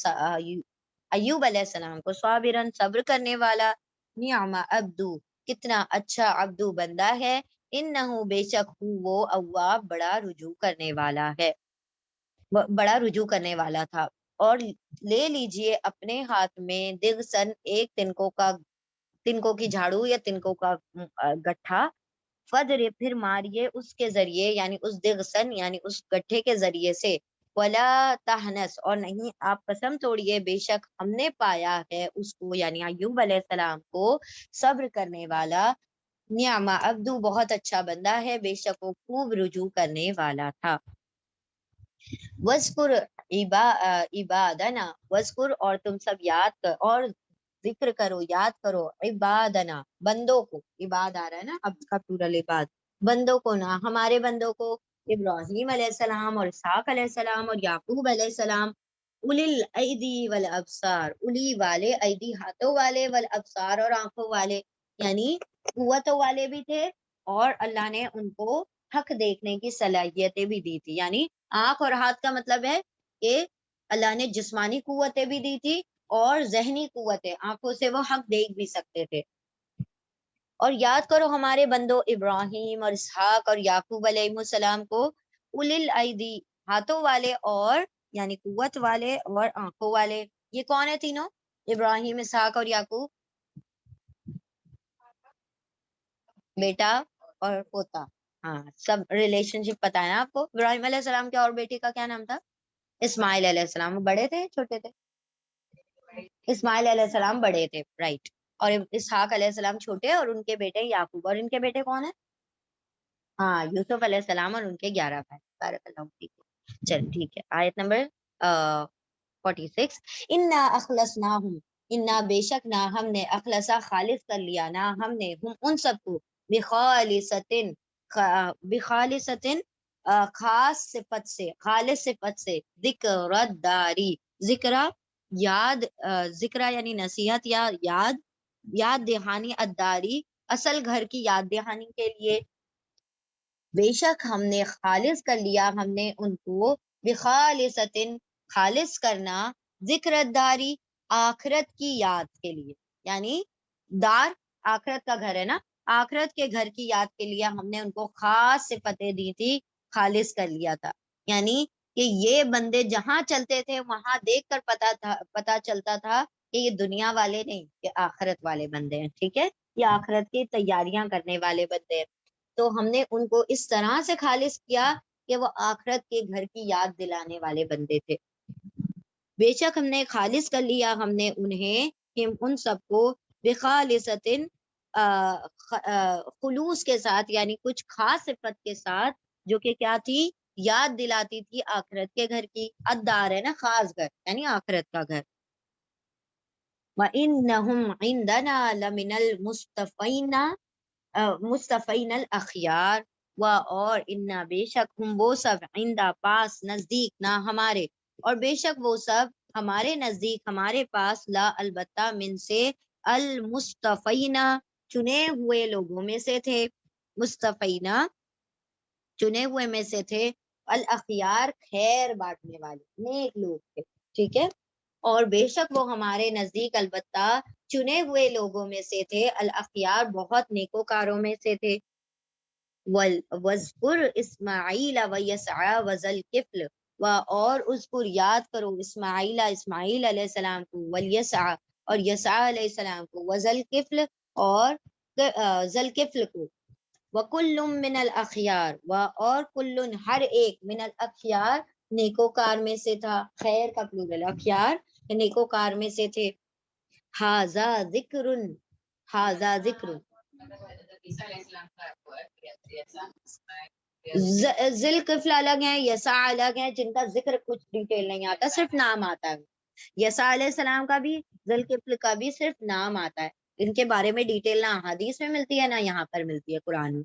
ایوب علیہ السلام کو، صابرن صبر کرنے والا. نعم عبدو کتنا اچھا عبدو بندہ ہے، انہو بے شک وہ اواب بڑا رجوع کرنے والا ہے، بڑا رجوع کرنے والا تھا. اور لے لیجئے اپنے ہاتھ میں دغسن ایک تنکوں کی جھاڑو یا تنکوں کا گٹھا، فدر پھر ماریے اس کے ذریعے، یعنی اس دغسن یعنی اس گٹھے کے ذریعے سے، ولا تہنس اور نہیں آپ قسم توڑیے، بے شک ہم نے پایا ہے اس کو، یعنی ایوب علیہ السلام کو، صبر کرنے والا. نعم عبدو بہت اچھا بندہ ہے، بے شک وہ خوب رجوع کرنے والا تھا. وذکر عبادنا، وذکر اور تم سب یاد کر اور ذکر کرو، یاد کرو، عبادنا بندوں کو، عباد آ رہا ہے نا اب کا پلورل عباد، بندوں کو نا، ہمارے بندوں کو، ابراہیم علیہ السلام اور اسحاق علیہ السلام اور یعقوب علیہ السلام، اولی الایدی والابصار، اولی والے، ایدی ہاتھوں والے، والابصار اور آنکھوں والے، یعنی قوتوں والے بھی تھے اور اللہ نے ان کو حق دیکھنے کی صلاحیتیں بھی دی تھی. یعنی آنکھ اور ہاتھ کا مطلب ہے کہ اللہ نے جسمانی قوتیں بھی دی تھی اور ذہنی قوتیں، آنکھوں سے وہ حق دیکھ بھی سکتے تھے. اور یاد کرو ہمارے بندوں ابراہیم اور اسحاق اور یعقوب علیہ السلام کو، اولی الایدی ہاتھوں والے اور یعنی قوت والے اور آنکھوں والے. یہ کون ہے تینوں؟ ابراہیم، اسحاق اور یعقوب، بیٹا اور پوتا. ہاں سب ریلیشن شپ پتا ہے نا آپ کو. ابراہیم علیہ السلام کے اور بیٹی کا کیا نام تھا؟ اسماعیل علیہ السلام. بڑے تھے چھوٹے تھے؟ اسماعیل علیہ السلام بڑے تھے، رائٹ. اور اسحاق علیہ السلام چھوٹے، اور ان کے بیٹے یعقوب. اور ان کے بیٹے کون ہیں؟ ہاں یوسف علیہ السلام اور ان کے 11 بھائی. بارک اللہ فیک. چل ٹھیک ہے، آیت نمبر 46. انا اخلصناہم، انا بے شک نہ ہم نے، اخلصا خالص کر لیا، نہ ہم نے، ہم ان سب کو، بخالصتن بخالصتن خاص صفت سے، خالص صفت سے، ذکر داری، ذکرہ یاد، ذکرہ یعنی نصیحت یا یاد، یاد دہانی، اداری اصل گھر کی یاد دہانی کے لیے. بے شک ہم نے خالص کر لیا، ہم نے ان کو، بخالصتن خالص کرنا، ذکر داری آخرت کی یاد کے لیے، یعنی دار آخرت کا گھر ہے نا، آخرت کے گھر کی یاد کے لیے ہم نے ان کو خاص صفتیں دی تھی، خالص کر لیا تھا. یعنی کہ یہ بندے جہاں چلتے تھے وہاں دیکھ کر پتا چلتا تھا کہ یہ دنیا والے نہیں، یہ آخرت والے بندے ہیں. ٹھیک ہے، یہ آخرت کی تیاریاں کرنے والے بندے ہیں. تو ہم نے ان کو اس طرح سے خالص کیا کہ وہ آخرت کے گھر کی یاد دلانے والے بندے تھے. بے شک ہم نے خالص کر لیا، ہم نے انہیں، ان سب کو، بخالصتن خلوص کے ساتھ، یعنی کچھ خاص صفت کے ساتھ، جو کہ کیا تھی، یاد دلاتی تھی آخرت کے گھر کی. ادار ہے نا خاص گھر، یعنی آخرت کا گھر. وَإِنَّهُمْ عِنْدَنَا لَمِنَ مصطفین الاخیار. اور انا بے شک ہم وہ سب، عندہ پاس، نزدیک، نہ ہمارے، اور بے شک وہ سب ہمارے نزدیک ہمارے پاس لا البتہ من سے المصطفینا چنے ہوئے لوگوں میں سے تھے، مصطفینا چنے ہوئے میں سے تھے، الاخیار خیر بانٹنے والے نیک لوگ تھے، ٹھیک ہے، اور بے شک وہ ہمارے نزدیک البتہ چنے ہوئے لوگوں میں سے تھے، الاخیار بہت نیکوکاروں میں سے تھے۔ وَاذْكُرْ اسماعیل وَیسع وذل کفل و اور اذکر یاد کرو اسماعیل علیہ السلام کو، والیسع اور یسع علیہ السلام کو، وذل کفل اور ذل کفل کو، وَكُلٌّ مِّنَ الْأَخْيَارِ اور کلن ہر ایک من الاخیار نیکوکار میں سے تھا، خیر کا پلورل اخیار نیکوکار میں سے تھے۔ ھذا ذکر ھذا ذکر ذل کفل الگ ہیں، یسع الگ ہیں، جن کا ذکر کچھ ڈیٹیل نہیں آتا، صرف نام آتا ہے۔ یسع علیہ السلام کا بھی ذل کفل کا بھی صرف نام آتا ہے، ان کے بارے میں ڈیٹیل نہ حدیث میں ملتی ہے نہ یہاں پر ملتی ہے قرآن میں۔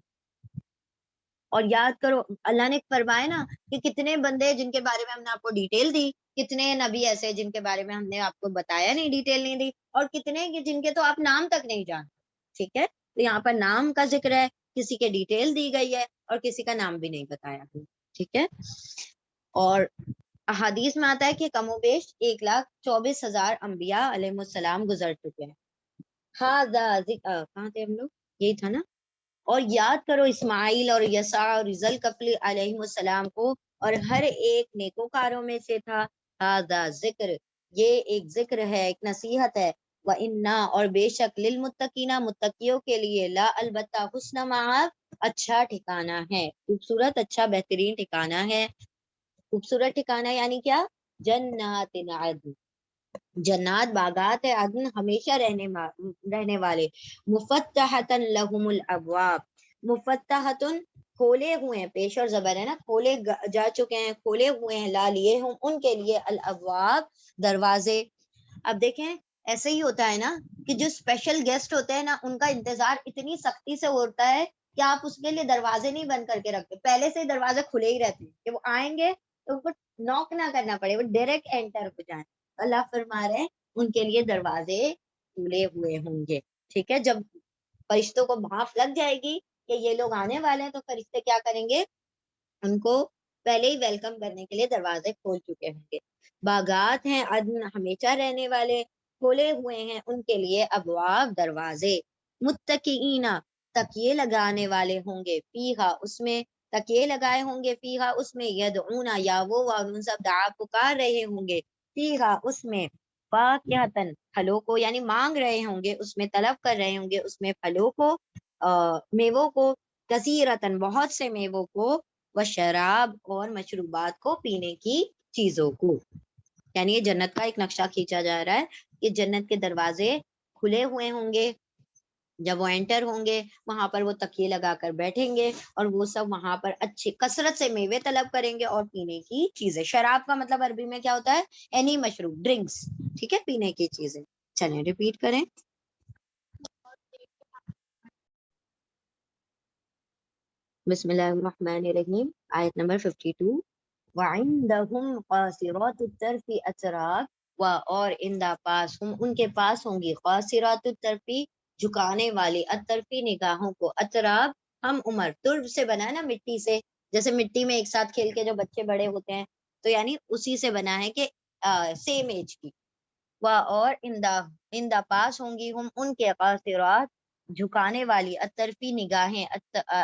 اور یاد کرو اللہ نے فرمایا نا کہ کتنے بندے جن کے بارے میں ہم نے آپ کو ڈیٹیل دی، کتنے نبی ایسے جن کے بارے میں ہم نے آپ کو بتایا نہیں، ڈیٹیل نہیں دی، اور کتنے جن کے تو آپ نام تک نہیں جانتے، ٹھیک ہے، تو یہاں پر نام کا ذکر ہے، کسی کے ڈیٹیل دی گئی ہے اور کسی کا نام بھی نہیں بتایا گیا، ٹھیک ہے۔ اور احادیث میں آتا ہے کہ کم و بیش 1,24,000 انبیاء علیہ السلام گزر چکے ہیں۔ ہاں کہاں تھے ہم لوگ، یہی تھا نا۔ اور یاد کرو اسماعیل اور یسع اور ذل کفل علیہ السلام کو، اور ہر ایک نیکوکاروں میں سے تھا۔ ھذا ذکر یہ ایک ذکر ہے، ایک نصیحت ہے۔ وَإِنَّا اور بے شک للمتقین متقیوں کے لیے لا البتہ حسن مآب اچھا ٹھکانہ ہے، خوبصورت اچھا بہترین ٹھکانہ ہے۔ خوبصورت ٹھکانہ یعنی کیا؟ جنات عدن، جنات باغات عدن ہمیشہ رہنے والے، مفتحتن لہم الابواب، مفتحتن کھولے ہوئے ہیں، پیش اور زبر ہے نا، کھولے جا چکے ہیں، کھولے ہوئے ہیں، لا لیے ہوں ان کے لیے، الابواب دروازے۔ اب دیکھیں ایسے ہی ہوتا ہے نا کہ جو اسپیشل گیسٹ ہوتے ہیں نا ان کا انتظار اتنی سختی سے ہوتا ہے کہ آپ اس کے لیے دروازے نہیں بند کر کے رکھتے، پہلے سے ہی دروازے کھلے ہی رہتے ہیں کہ وہ آئیں گے تو ان کو نوک نہ کرنا پڑے، وہ ڈائریکٹ انٹر ہو جائیں۔ اللہ فرما رہے ہیں ان کے لیے دروازے کھلے ہوئے ہوں گے، ٹھیک ہے۔ جب فرشتوں کو بھاپ لگ جائے گی کہ یہ لوگ آنے والے ہیں تو فرشتے کیا کریں گے؟ ان کو پہلے ہی ویلکم کرنے کے لیے دروازے کھول چکے ہوں گے۔ باغات ہیں عدن ہمیشہ رہنے والے، کھولے ہوئے ہیں ان کے لیے ابواب دروازے، متکئین تکیے لگانے والے ہوں گے، فیہا اس میں تکیے لگائے ہوں گے، فیہا اس میں، یدعون یا وہ سب دعا پکار رہے ہوں گے، فیہا اس میں، فاکہتن پھلوں کو، یعنی مانگ رہے ہوں گے اس میں، طلب کر رہے ہوں گے اس میں پھلوں کو، میووں کو، کثیرتن بہت سے میووں کو، وشراب اور مشروبات کو، پینے کی چیزوں کو۔ یعنی یہ جنت کا ایک نقشہ کھینچا جا رہا ہے کہ جنت کے دروازے کھلے ہوئے ہوں گے، جب وہ انٹر ہوں گے وہاں پر وہ تکیے لگا کر بیٹھیں گے اور وہ سب وہاں پر اچھی کثرت سے میوے طلب کریں گے اور پینے کی چیزیں۔ شراب کا مطلب عربی میں کیا ہوتا ہے؟ اینی مشروب، ڈرنکس، ٹھیک ہے، پینے کی چیزیں۔ چلیں ریپیٹ کریں۔ بسم اللہ الرحمن الرحیم، آیت نمبر 52۔ وَعِندَهُمْ قَاصِرَاتُ الطَّرْفِ أَتْرَابٌ اور اندہ پاس ہم ان کے پاس ہوں گی، قاصرات الطرفی جھکانے والی، الطرفی نگاہوں کو، اطراب ہم عمر، ترب سے بنا ہے نا مٹی سے، جیسے مٹی میں ایک ساتھ کھیل کے جو بچے بڑے ہوتے ہیں تو یعنی اسی سے بنا ہے کہ سیم ایج کی۔ اور اندہ پاس ہوں گی ہم ان کے، قاصرات جھکانے والی، الطرفی نگاہیں،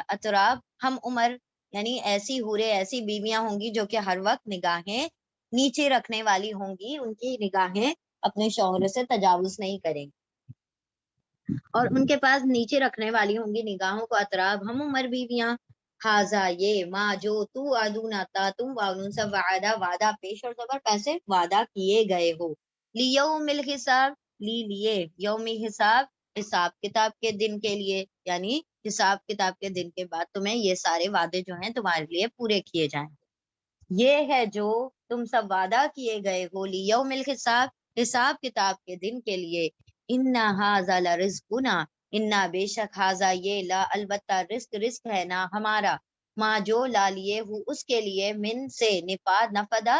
اطراب ہم عمر یعنی ایسی حوریں، ایسی بیویاں ہوں گی جو کہ ہر وقت نگاہیں نیچے رکھنے والی ہوں گی، ان کی نگاہیں اپنے شوہر سے تجاوز نہیں کریں گی اور ان کے پاس نیچے رکھنے والی ہوں گی نگاہوں کو، اطراب ہم عمر بیویاں۔ حاضا یہ، ما جو، تو عدون آتا، تم واؤن سب، وعدہ وعدہ، پیش اور زبر پیسے وعدہ کیے گئے ہو، لیوم الحساب لیے، یوم حساب حساب کتاب کے دن کے لیے، یعنی حساب کتاب کے دن کے بعد تمہیں یہ سارے وعدے جو ہیں تمہارے لیے پورے کیے جائیں۔ یہ ہے جو تم سب وعدہ کیے گئے ہو، لیوم الحساب حساب کتاب کے دن کے لیے۔ انا ھذا لرزقنا، انا بے شک، ھذا یہ، لا البتہ، رزق ہے نا ہمارا، ما جو لا لیے ہو اس کے لیے، من سے، نفاد نفدا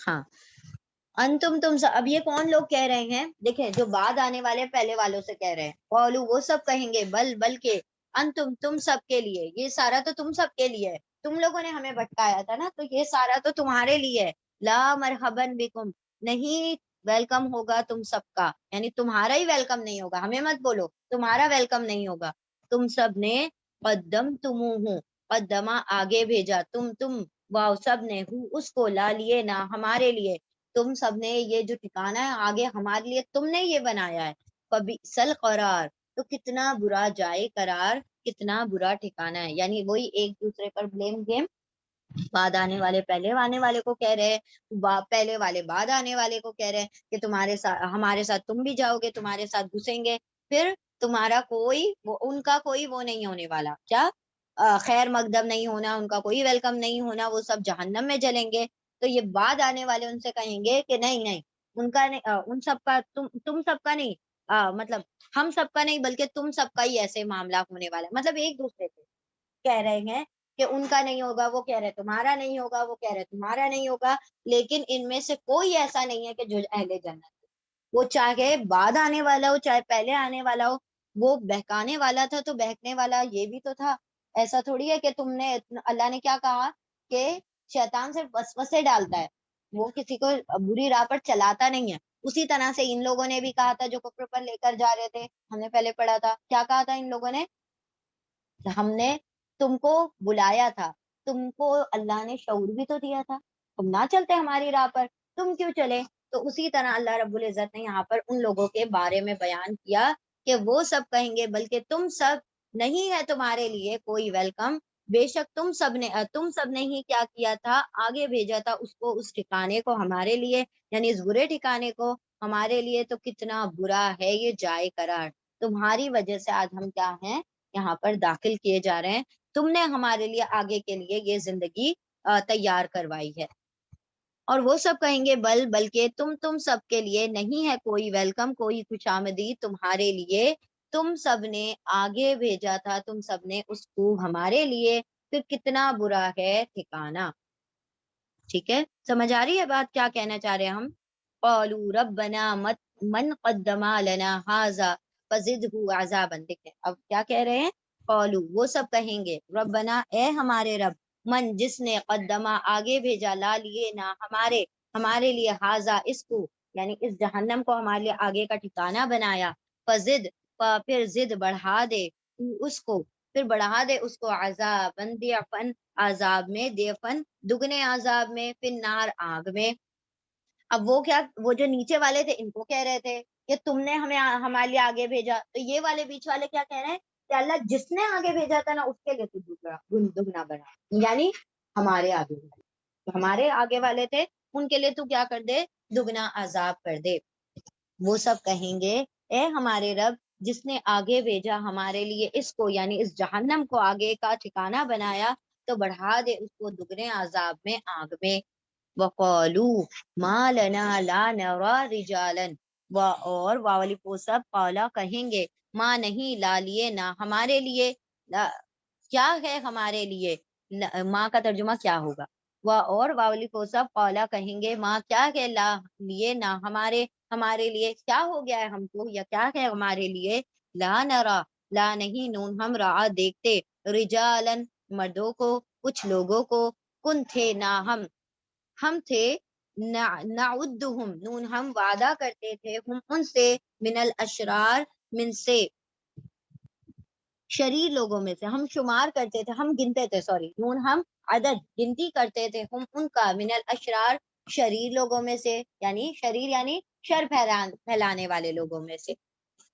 ہاں تم سب، اب یہ کون لوگ کہہ رہے ہیں؟ دیکھیں جو بعد آنے والے پہلے والوں سے کہہ رہے ہیں، قولو وہ سب کہیں گے، بلکہ تم سب کے لیے، یہ سارا تو تم سب کے لیے ہے، تم لوگوں نے ہمیں بھٹکایا تھا نا، تو یہ سارا تو تمہارے لیے ہے، لا مرحبن بکم، نہیں ویلکم ہوگا تم سب کا، یعنی تمہارا ہی ویلکم نہیں ہوگا، ہمیں مت بولو تمہارا ویلکم نہیں ہوگا، تم سب نے قدمہ آگے بھیجا، تم واؤ سب نے، اس کو لا لیے نہ ہمارے لیے، تم سب نے یہ جو ٹھکانا ہے آگے ہمارے لیے تم نے یہ بنایا ہے، فبئسل قرار، تو کتنا برا جائے قرار، کتنا برا ٹھکانا ہے، یعنی وہی ایک دوسرے پر بلیم گیم، بعد آنے والے پہلے آنے والے کو کہہ رہے ہیں، پہلے والے بعد آنے والے کو کہہ رہے ہیں کہ تمہارے ساتھ، ہمارے ساتھ تم بھی جاؤ گے، تمہارے ساتھ گھسیں گے، پھر تمہارا کوئی ان کا کوئی وہ نہیں ہونے والا، کیا خیر مقدم نہیں ہونا، ان کا کوئی ویلکم نہیں ہونا، وہ سب جہنم میں جلیں گے، تو یہ بعد آنے والے ان سے کہیں گے کہ نہیں نہیں، ان کا نہیں، ان سب کا، تم سب کا نہیں، مطلب ہم سب کا نہیں بلکہ تم سب کا ہی ایسے معاملہ ہونے والا ہے، مطلب ایک دوسرے سے کہہ رہے ہیں کہ ان کا نہیں ہوگا، وہ کہہ رہے تمہارا نہیں ہوگا، وہ کہہ رہے تمہارا نہیں ہوگا، لیکن ان میں سے کوئی ایسا نہیں ہے کہ جو اہل جنت ہے، وہ چاہے بعد آنے والا ہو چاہے پہلے آنے والا ہو، وہ بہکانے والا تھا تو بہکنے والا یہ بھی تو تھا، ایسا تھوڑی ہے کہ تم نے، اللہ نے کیا کہا کہ شیطان صرف وسوسے ڈالتا ہے، وہ کسی کو بری راہ پر چلاتا نہیں ہے، اسی طرح سے ان لوگوں نے بھی کہا تھا جو کفر پر لے کر جا رہے تھے، ہم نے پہلے پڑھا تھا کیا کہا تھا ان لوگوں نے، ہم نے تم کو بلایا تھا، تم کو اللہ نے شعور بھی تو دیا تھا، تم نہ چلتے ہماری راہ پر، تم کیوں چلے؟ تو اسی طرح اللہ رب العزت نے یہاں پر ان لوگوں کے بارے میں بیان کیا کہ وہ سب کہیں گے بلکہ تم سب، نہیں ہے تمہارے لیے کوئی ویلکم، بے شک تم سب نے ہی کیا کیا تھا، آگے بھیجا تھا اس کو، اس ٹھکانے کو ہمارے لیے، یعنی اس برے ٹھکانے کو ہمارے لیے، تو کتنا برا ہے یہ جائے قرار، تمہاری وجہ سے آج ہم کیا ہیں، یہاں پر داخل کیے جا رہے ہیں، تم نے ہمارے لیے آگے کے لیے یہ زندگی تیار کروائی ہے، اور وہ سب کہیں گے بلکہ تم سب کے لیے نہیں ہے کوئی ویلکم، کوئی خوش آمدید تمہارے لیے، تم سب نے آگے بھیجا تھا، تم سب نے اس کو ہمارے لیے، پھر کتنا برا ہے ٹھکانا، ٹھیک ہے، سمجھ آ رہی ہے بات کیا کہنا چاہ رہے ہیں ہم؟ قالوا ربنا من قدم لنا هذا فزده عذابا، دیکھیں اب کیا کہہ رہے ہیں، قالوا وہ سب کہیں گے، ربنا اے ہمارے رب، من جس نے قدمہ آگے بھیجا، لا لیے نہ ہمارے لیے، ہاذا اس کو، یعنی اس جہنم کو ہمارے لیے آگے کا ٹھکانہ بنایا، فزد پھر زد بڑھا دے اس کو، پھر بڑھا دے اس کو، عذاباً ضعفاً عذاب میں، ضعفاً دگنے عذاب میں، پھر نار آگ میں، اب وہ کیا، وہ جو نیچے والے تھے ان کو کہہ رہے تھے کہ تم نے ہمیں ہمارے لیے آگے بھیجا، تو یہ والے بیچ والے کیا کہہ رہے ہیں کہ اللہ جس نے آگے بھیجا تھا نا اس کے لیے تو دگنا بنا، یعنی ہمارے آگے والے، تو ہمارے آگے والے تھے ان کے لیے تو کیا کر دے، دگنا عذاب کر دے، وہ سب کہیں گے اے ہمارے رب جس نے آگے بھیجا ہمارے لیے اس کو، یعنی اس جہنم کو آگے کا ٹھکانہ بنایا، تو بڑھا دے اس کو دگنے عذاب میں، آگ میں، وقالوا ما لنا لا نرى رجالا، اور واولی پوسب قالا کہیں گے، ماں نہیں، لا لیے نہ ہمارے لیے، کیا ہے ہمارے لیے، ماں کا ترجمہ کیا ہوگا، اور واولی پوسب قالا کہیں گے، ماں کیا ہے، لا لیے نہ ہمارے لیے کیا ہو گیا ہے ہم کو، یا کیا ہے ہمارے لیے، لا نرا، لا نہیں، نون ہم را دیکھتے، رجالن مردوں کو، کچھ لوگوں کو، کن تھے نہ ہم تھے، نعدہم نون ہم وعدہ کرتے تھے، ہم ان سے، من الاشرار من سے شریر لوگوں میں سے، ہم شمار کرتے تھے، ہم گنتے تھے، سوری نون ہم عدد گنتی کرتے تھے، ہم ان کا، من الاشرار شریر لوگوں میں سے، یعنی شریر یعنی شر پھیلانے والے لوگوں میں سے،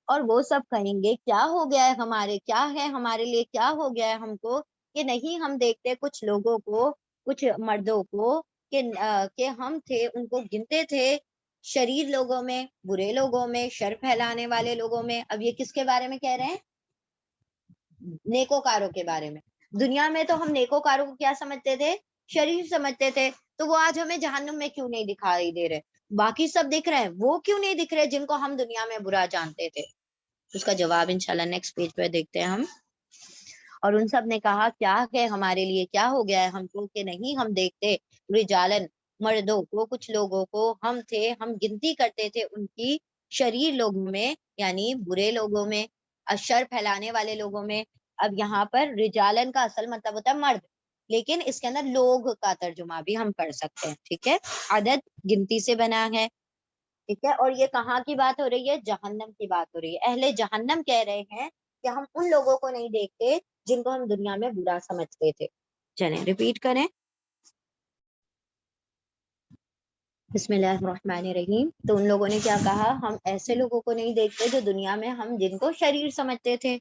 اور وہ سب کہیں گے کیا ہو گیا ہے ہمارے، کیا ہے ہمارے لیے، کیا ہو گیا ہے ہم کو، کہ نہیں ہم دیکھتے کچھ لوگوں کو، کچھ مردوں کو، کہ ہم تھے ان کو گنتے تھے شریر لوگوں میں، برے لوگوں میں، شر پھیلانے والے لوگوں میں، اب یہ کس کے بارے میں کہہ رہے ہیں، نیکوکاروں کے بارے میں، دنیا میں تو ہم نیکوکاروں کو کیا سمجھتے تھے، شریر سمجھتے تھے، تو وہ آج ہمیں جہنم میں کیوں نہیں دکھائی دے رہے، باقی سب دکھ رہے ہیں، وہ کیوں نہیں دکھ رہے جن کو ہم دنیا میں برا جانتے تھے، اس کا جواب انشاءاللہ نیکسٹ پیج پہ دیکھتے ہیں ہم، اور ان سب نے کہا کیا ہے ہمارے لیے، کیا ہو گیا ہے ہم کو، کہ نہیں ہم دیکھتے، رجالن مردوں کو، کچھ لوگوں کو ہم تھے، ہم گنتی کرتے تھے ان کی شریر لوگوں میں، یعنی برے لوگوں میں، اشر پھیلانے والے لوگوں میں۔ اب یہاں پر رجالن کا اصل مطلب ہوتا ہے مرد، لیکن اس کے اندر لوگ کا ترجمہ بھی ہم کر سکتے ہیں، ٹھیک ہے، عدد گنتی سے بنا ہے، ٹھیک ہے۔ اور یہ کہاں کی بات ہو رہی ہے؟ جہنم کی بات ہو رہی ہے۔ اہل جہنم کہہ رہے ہیں کہ ہم ان لوگوں کو نہیں دیکھتے جن کو ہم دنیا میں برا سمجھتے تھے۔ چلیں ریپیٹ کریں، بسم اللہ الرحمن الرحیم۔ تو ان لوگوں نے کیا کہا؟ ہم ایسے لوگوں کو نہیں دیکھتے جو دنیا میں ہم جن کو شریر سمجھتے تھے۔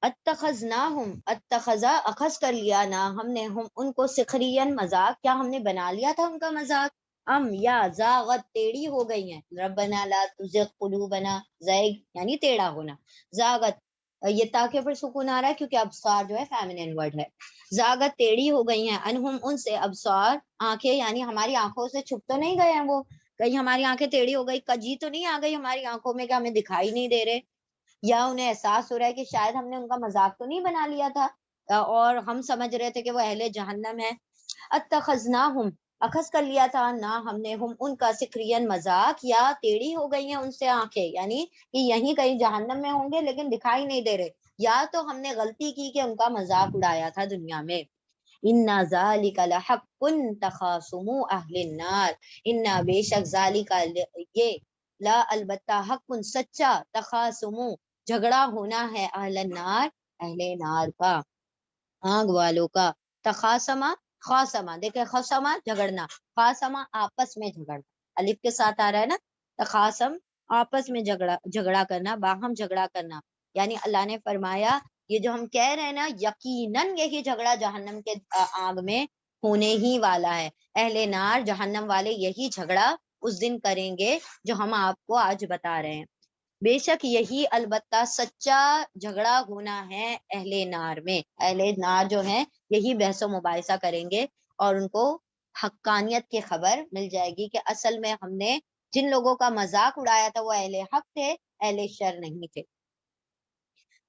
اتخذناہم، اتخذا اخذ کر لیا، نہ ہم نے ہم ان کو سخرین مذاق، کیا ہم نے بنا لیا تھا ان کا مذاق؟ ام یا زاغت، ٹیڑھی ہو گئی ہیں، ربنا لا تزغ قلوبنا، زیغ یعنی ٹیڑھا ہونا، زاغت یہ تاکہ پر سکون آ رہا ہے کیونکہ ابصار جو ہے فیمینن ورڈ ہے، زاغت ٹیڑھی ہو گئی ہیں، انہم ان سے، ابصار آنکھیں، یعنی ہماری آنکھوں سے چھپ تو نہیں گئے ہیں وہ، کہیں ہماری آنکھیں ٹیڑھی ہو گئی، کجی تو نہیں آ گئی ہماری آنکھوں میں کہ ہمیں دکھائی نہیں دے رہے، یا انہیں احساس ہو رہا ہے کہ شاید ہم نے ان کا مذاق تو نہیں بنا لیا تھا اور ہم سمجھ رہے تھے کہ وہ اہل جہنم ہے۔ اتخذناہم، اخذ کر لیا تھا، نہ ہم نے ہم ان کا سخرین مذاق، یا ٹیڑھی ہو گئی ہیں ان سے آنکھیں، یعنی کہ یہیں کہیں جہنم میں ہوں گے لیکن دکھائی نہیں دے رہے، یا تو ہم نے غلطی کی کہ ان کا مذاق اڑایا تھا دنیا میں۔ اِنَّ ذَلِكَ لَحَقٌّ تَخَاصُمُ أَهْلِ النَّارِ، اِنَّ بے شک ذَلِكَ یہ، لا البتہ، حق سچا، تخاصم جھگڑا ہونا ہے، اہل النار اہل نار کا، آگ والوں کا، تخاصمہ خاصمہ، دیکھیں خاصمہ جھگڑنا، خاصمہ آپس میں جھگڑنا، الف کے ساتھ آ رہا ہے نا، تخاصم آپس میں جھگڑا کرنا، باہم جھگڑا کرنا، یعنی اللہ نے فرمایا یہ جو ہم کہہ رہے ہیں نا، یقیناً یہی جھگڑا جہنم کے آگ میں ہونے ہی والا ہے، اہل نار جہنم والے یہی جھگڑا اس دن کریں گے جو ہم آپ کو آج بتا رہے ہیں، بے شک یہی البتہ سچا جھگڑا ہونا ہے اہل نار میں، اہل نار جو ہیں یہی بحث و مباحثہ کریں گے اور ان کو حقانیت کی خبر مل جائے گی کہ اصل میں ہم نے جن لوگوں کا مذاق اڑایا تھا وہ اہل حق تھے، اہل شر نہیں تھے۔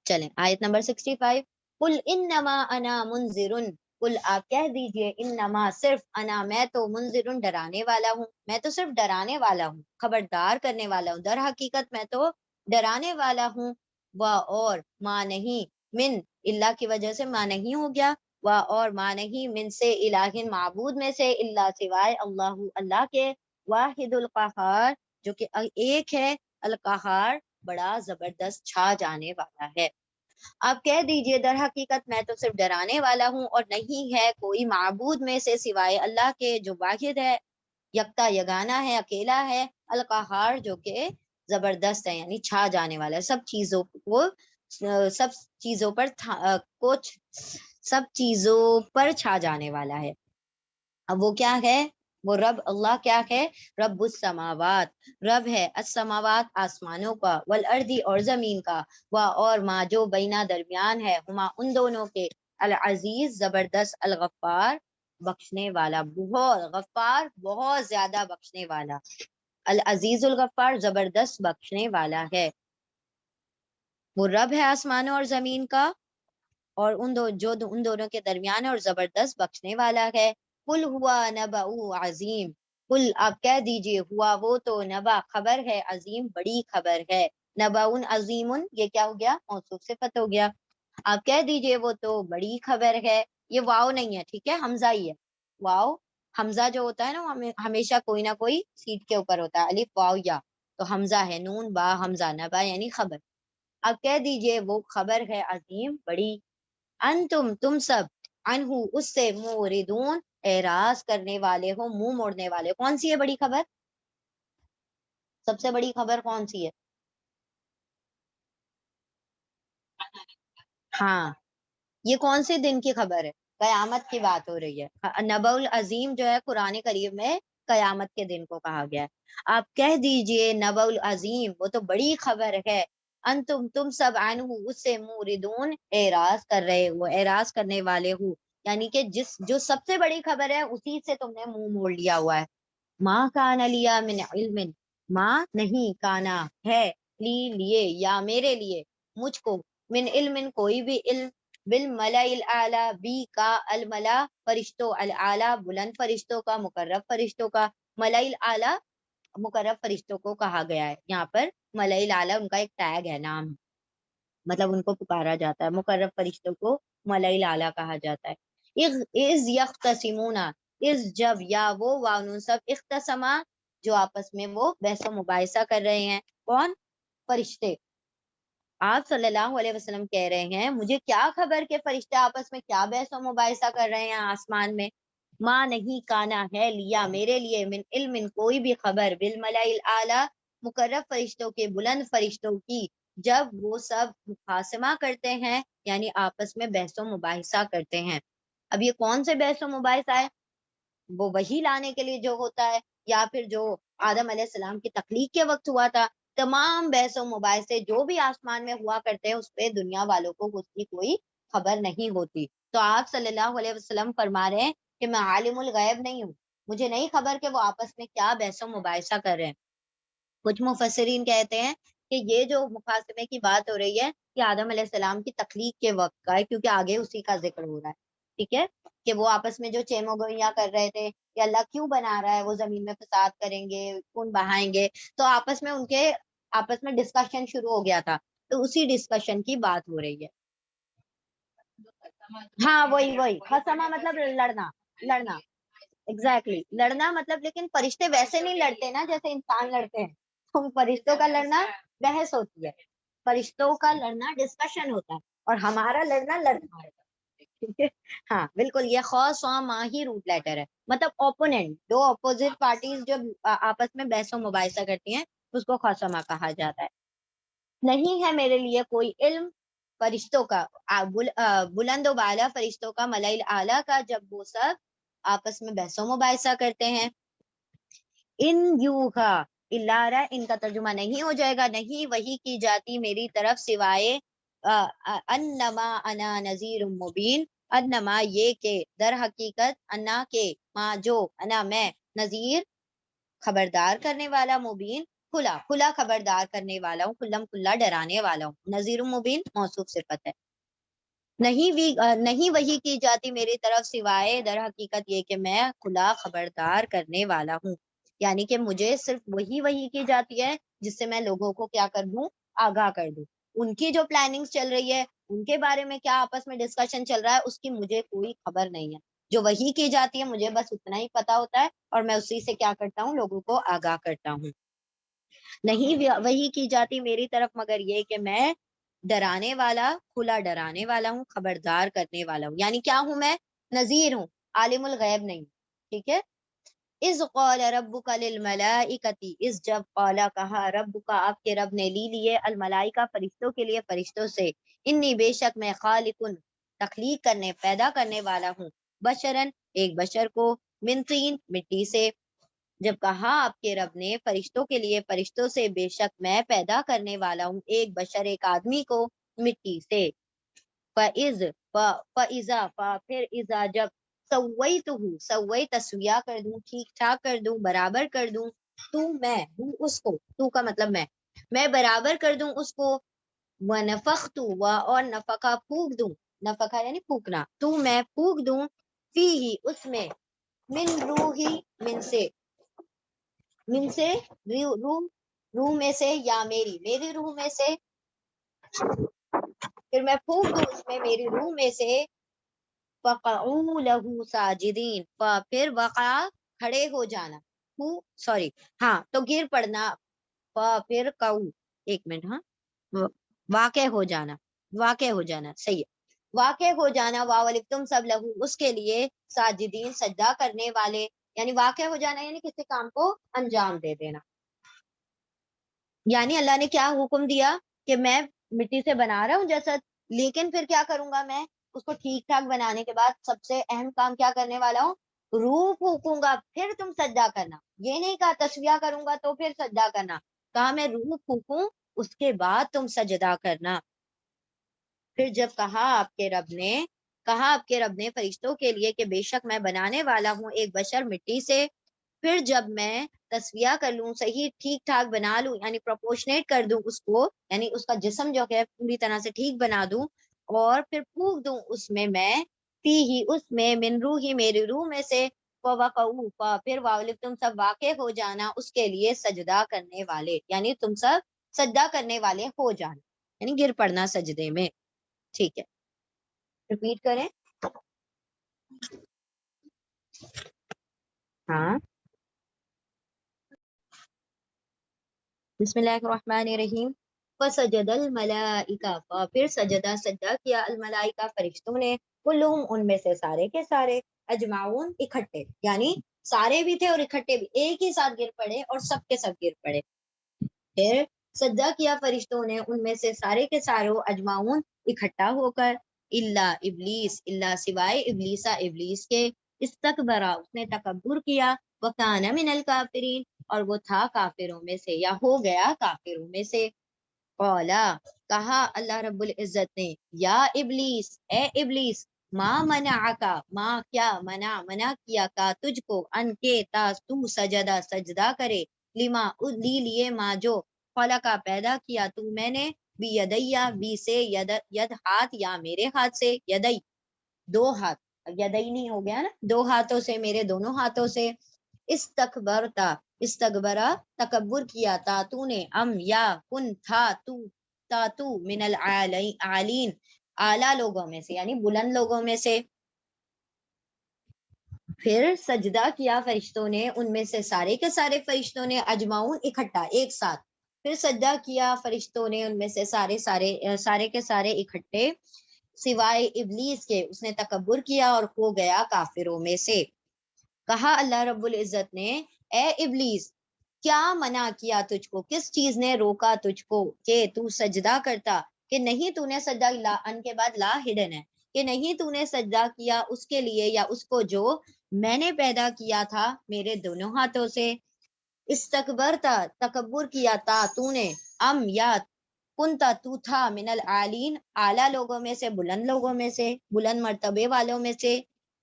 چلیں آیت نمبر 65، قل انما انا منذر، قل آپ کہہ دیجئے، انما صرف، انا میں تو، منذر ڈرانے والا ہوں، میں تو صرف ڈرانے والا ہوں، خبردار کرنے والا ہوں، در حقیقت میں تو ڈرانے والا ہوں، اور ماں نہیں، من اللہ کی وجہ سے ماں نہیں ہو گیا، اور ماں نہیں، من سے الہ معبود میں سے، اللہ سوائے اللہ اللہ کے، واحد القہار جو کہ ایک ہے، القہار بڑا زبردست چھا جانے والا ہے۔ آپ کہہ دیجئے در حقیقت میں تو صرف ڈرانے والا ہوں اور نہیں ہے کوئی معبود میں سے سوائے اللہ کے جو واحد ہے، یکتا یگانہ ہے، اکیلا ہے، القہار جو کہ زبردست ہے، یعنی چھا جانے والا ہے، سب چیزوں پر سب چیزوں پر چھا جانے والا ہے۔ اب وہ کیا ہے؟ وہ رب اللہ کیا ہے؟ رب السماوات، رب ہے، السماوات آسمانوں کا، والارض اور زمین کا، اور ما جو بینا درمیان ہے، ہما ان دونوں کے، العزیز زبردست، الغفار بخشنے والا، بہت غفار بہت زیادہ بخشنے والا، العزیز الغفار زبردست بخشنے والا ہے۔ وہ رب ہے آسمانوں اور زمین کا، اور جو ان دونوں کے درمیان ہے، اور زبردست بخشنے والا ہے۔ قل ہوا نبأ عظیم، قل آپ کہہ دیجئے، ہوا وہ تو، نبا خبر ہے، عظیم بڑی خبر ہے، نبأ عظیم یہ کیا ہو گیا؟ موصوف صفت ہو گیا، آپ کہہ دیجئے وہ تو بڑی خبر ہے، یہ واو نہیں ہے، ٹھیک ہے، حمزہ ہی ہے، واو حمزہ جو ہوتا ہے نا وہ ہمیشہ کوئی نہ کوئی سیٹ کے اوپر ہوتا ہے، الف واو یا، تو حمزہ ہے، نون با حمزہ، نبا یعنی خبر، آپ کہہ دیجئے وہ خبر ہے عظیم بڑی، انتم تم سب، عنہ اس سے، موردون اعراض کرنے والے ہو، منہ موڑنے والے، کون سی ہے بڑی خبر؟ سب سے بڑی خبر کون سی ہے؟ ہاں، یہ کون سے دن کی خبر ہے؟ قیامت کی بات ہو رہی ہے، نبأ العظیم جو ہے قرآن کریم میں قیامت کے دن کو کہا گیا ہے، آپ کہہ دیجئے نبأ العظیم وہ تو بڑی خبر ہے، انتم تم سب، عنہ اس سے، موردون اعراض کر رہے ہو، اعراض کرنے والے ہو، یعنی کہ جو سب سے بڑی خبر ہے اسی سے تم نے منہ موڑ لیا ہوا ہے۔ ماں کان لیا من علم، ماں نہیں، کانا ہے، لیے یا میرے لیے، مجھ کو، من علم کوئی بھی علم، بالملأ الاعلی، بی کا الملا فرشتوں، الاعلی بلند فرشتوں کا، مقرب فرشتوں کا، ملأ الاعلی مقرب فرشتوں کو کہا گیا ہے. یہاں پر ملأ الاعلی ان کا ایک ٹیگ ہے، نام ہے، مطلب ان کو پکارا جاتا ہے. مقرب فرشتوں کو ملأ الاعلی کہا جاتا ہے. اذ یختصمون، اذ جب، یا وہ واو سب، اختصما جو آپس میں وہ بحث و مباحثہ کر رہے ہیں. کون؟ فرشتے. آپ صلی اللہ علیہ وسلم کہہ رہے ہیں مجھے کیا خبر کہ فرشتے آپس میں کیا بحث و مباحثہ کر رہے ہیں آسمان میں. ماں نہیں کانا ہے لیا میرے لیے، من علم کوئی بھی خبر، بالملأ الاعلی مقرب فرشتوں کے، بلند فرشتوں کی، جب وہ سب مخاصمہ کرتے ہیں یعنی آپس میں بحث و مباحثہ کرتے ہیں. اب یہ کون سے بحث و مباحثہ ہے؟ وہ وحی لانے کے لیے جو ہوتا ہے، یا پھر جو آدم علیہ السلام کی تخلیق کے وقت ہوا تھا. تمام بحث و مباحثے جو بھی آسمان میں ہوا کرتے ہیں اس پہ دنیا والوں کو اس کی کوئی خبر نہیں ہوتی. تو آپ صلی اللہ علیہ وسلم فرما رہے ہیں کہ میں عالم الغیب نہیں ہوں، مجھے نہیں خبر کہ وہ آپس میں کیا بحث و مباحثہ کر رہے ہیں. کچھ مفسرین کہتے ہیں کہ یہ جو مخاصمے کی بات ہو رہی ہے یہ آدم علیہ السلام کی تخلیق کے وقت کا ہے، کیونکہ آگے اسی کا ذکر ہو رہا ہے. ٹھیک ہے، کہ وہ آپس میں جو چیمو گوئیاں کر رہے تھے کہ اللہ کیوں بنا رہا ہے، وہ زمین میں فساد کریں گے، خون بہائیں گے، تو آپس میں ان کے آپس میں ڈسکشن شروع ہو گیا تھا. تو اسی ڈسکشن کی بات ہو رہی ہے. ہاں وہی خصمہ مطلب لڑنا، لڑنا ایگزیکٹلی لڑنا مطلب. لیکن فرشتے ویسے نہیں لڑتے نا جیسے انسان لڑتے ہیں. تو فرشتوں کا لڑنا بحث ہوتی ہے، فرشتوں کا لڑنا ڈسکشن ہوتا ہے، اور ہمارا لڑنا لڑنا ہے. ٹھیک ہے، ہاں بالکل. یہ خاص ماہی روٹ لیٹر ہے، مطلب اوپوننٹ، دو اپوزٹ پارٹیز جو آپس میں بحث و مباحثہ کرتی ہیں اس کو خاصمہ کہا جاتا ہے. نہیں ہے میرے لیے کوئی علم فرشتوں کا، بلند و بالا فرشتوں کا، ملأ الاعلی کا، جب وہ سب آپس میں بحث و مباحثہ کرتے ہیں. ان یوہا الارا، ان کا ترجمہ نہیں ہو جائے گا نہیں وحی کی جاتی میری طرف سوائے انما انا نذیر مبین، انما یہ کہ در حقیقت، انا کے، ما جو، انا میں، نذیر خبردار کرنے والا، مبین کھلا کھلا خبردار کرنے والا ہوں، کھلم کھلا ڈرانے والا ہوں. نذیر مبین موصوف صفت ہے. نہیں وحی کی جاتی میری طرف سوائے در حقیقت یہ کہ میں کھلا خبردار کرنے والا ہوں، یعنی کہ مجھے صرف وہی کی جاتی ہے جس سے میں لوگوں کو کیا کر دوں، آگاہ کر دوں. ان کی جو پلاننگ چل رہی ہے، ان کے بارے میں کیا آپس میں ڈسکشن چل رہا ہے، اس کی مجھے کوئی خبر نہیں ہے. جو وحی کی جاتی ہے مجھے بس اتنا ہی پتا ہوتا ہے، اور میں اسی سے کیا کرتا ہوں، لوگوں کو آگاہ کرتا ہوں. نہیں وحی کی جاتی میری طرف مگر یہ کہ میں ڈرانے والا، کھلا ڈرانے والا ہوں، خبردار کرنے والا ہوں. یعنی کیا ہوں میں؟ نذیر ہوں، عالم الغیب نہیں. ٹھیک ہے. اذ قال ربک للملائکۃ، اس جب قالا کہا، رب کا آپ کے رب نے، لیے الملائکہ فرشتوں کے لیے، فرشتوں سے، انی بے شک میں، خالق تخلیق کرنے، پیدا کرنے والا ہوں، بشرن ایک بشر کو، من طین مٹی سے. جب کہا آپ کے رب نے فرشتوں کے لیے، فرشتوں سے، بے شک میں پیدا کرنے والا ہوں ایک بشر، ایک آدمی کو، مٹی سے. فَإِذَا پھر، اذا جب، سویتہ سوئی تسویہ کر دوں، ٹھیک ٹھاک کر دوں، برابر کر دوں، تو میں ہوں اس کو، تو کا مطلب میں برابر کر دوں اس کو، وَنَفَخْتُ اور نفقہ پھونک دوں، نفقہ یعنی پھونکنا، تو میں پھونک دوں، فیہ اس میں، من روحی من سے روح میں سے، یا میری روح میں سے، پھر میں پھونک دوں اس میں میری روح میں سے، فَقَعُوا لَهُ سَاجِدِينَ پھر وقع کھڑے ہو جانا، ہاں تو گر پڑنا، پھر ایک منٹ، ہاں واقع ہو جانا، صحیح ہے، واقع ہو جانا، واولف تم سب لہو اس کے لیے، ساجدین سجدہ کرنے والے. یعنی واقع ہو جانا یعنی کسی کام کو انجام دے دینا. یعنی اللہ نے کیا حکم دیا کہ میں مٹی سے بنا رہا ہوں جسد، لیکن پھر کیا کروں گا، میں اس کو ٹھیک ٹھاک بنانے کے بعد سب سے اہم کام کیا کرنے والا ہوں، روح پھونکوں گا، پھر تم سجدہ کرنا. یہ نہیں کہا تسبیح کروں گا تو پھر سجدہ کرنا، کہا میں روح پھونکوں اس کے بعد تم سجدہ کرنا. پھر جب کہا آپ کے رب نے فرشتوں کے لیے کہ بے شک میں بنانے والا ہوں ایک بشر مٹی سے، پھر جب میں تسویہ کر لوں، صحیح ٹھیک ٹھاک بنا لوں، یعنی پروپورشنیٹ کر دوں اس کو، یعنی اس کا جسم جو ہے پوری طرح سے ٹھیک بنا دوں، اور پھر پھونک دوں اس میں فی ہی اس میں من روحی میری روح میں سے فوقعوا پھر تم سب واقع ہو جانا اس کے لیے سجدہ کرنے والے، یعنی تم سب سجدہ کرنے والے ہو جانا، یعنی گر پڑنا سجدے میں. ٹھیک ہے، ریپیٹ کریں. ہاں، بسم اللہ الرحمن الرحیم. فسجد الملائکہ پھر سجدہ کیا الملائکہ فرشتوں نے، کلہم ان میں سے سارے کے سارے، اجمعون اکٹھے، یعنی سارے بھی تھے اور اکٹھے بھی، ایک ہی ساتھ گر پڑے اور سب کے سب گر پڑے. پھر سجدہ کیا فرشتوں نے ان میں سے سارے کے ساروں، اجمعون اکٹھا ہو کر، اللہ ابلیس اللہ سوائے ابلیس کے، استکبرا اس نے تکبر کیا، وکان من الکافرین اور وہ تھا کافروں میں سے یا ہو گیا کافروں میں سے. قولا کہا اللہ رب العزت نے، یا ابلیس اے ابلیس، ما منعکا ما کیا منع کیا کا تجھ کو، ان کے تا تو سجدہ کرے، لما لیے ما جو خلقا پیدا کیا تو میں نے، بیدیا بی سے ید ہاتھ یا میرے ہاتھ سے، یدئی دو ہاتھ، یدئی نہیں ہو گیا نا، دو ہاتھوں سے میرے دونوں ہاتھوں سے. استکبرا تکبر کیا، تا تو نے، ام یا کن تھا تو من العالین اعلیٰ لوگوں میں سے، یعنی بلند لوگوں میں سے. پھر سجدہ کیا فرشتوں نے ان میں سے سارے کے سارے فرشتوں نے، اجمعون اکٹھا ایک ساتھ. پھر سجدہ کیا فرشتوں نے ان میں سے سارے کے سارے اکٹھے، سوائے ابلیس کے اس نے تکبر کیا اور ہو گیا کافروں میں سے. کہا اللہ رب العزت نے، اے ابلیس کیا منع کیا تجھ کو، کس چیز نے روکا تجھ کو کہ تو سجدہ کرتا، کہ نہیں تو نے سجدہ، ان کے بعد لا ہڈن ہے، کہ نہیں تو نے سجدہ کیا اس کے لیے یا اس کو جو میں نے پیدا کیا تھا میرے دونوں ہاتھوں سے. استکبرتا تکبر کیا، تا تو نے، ام یا کنتا تو تھا، من العالین اعلیٰ لوگوں میں سے، بلند لوگوں میں سے، بلند مرتبے والوں میں سے.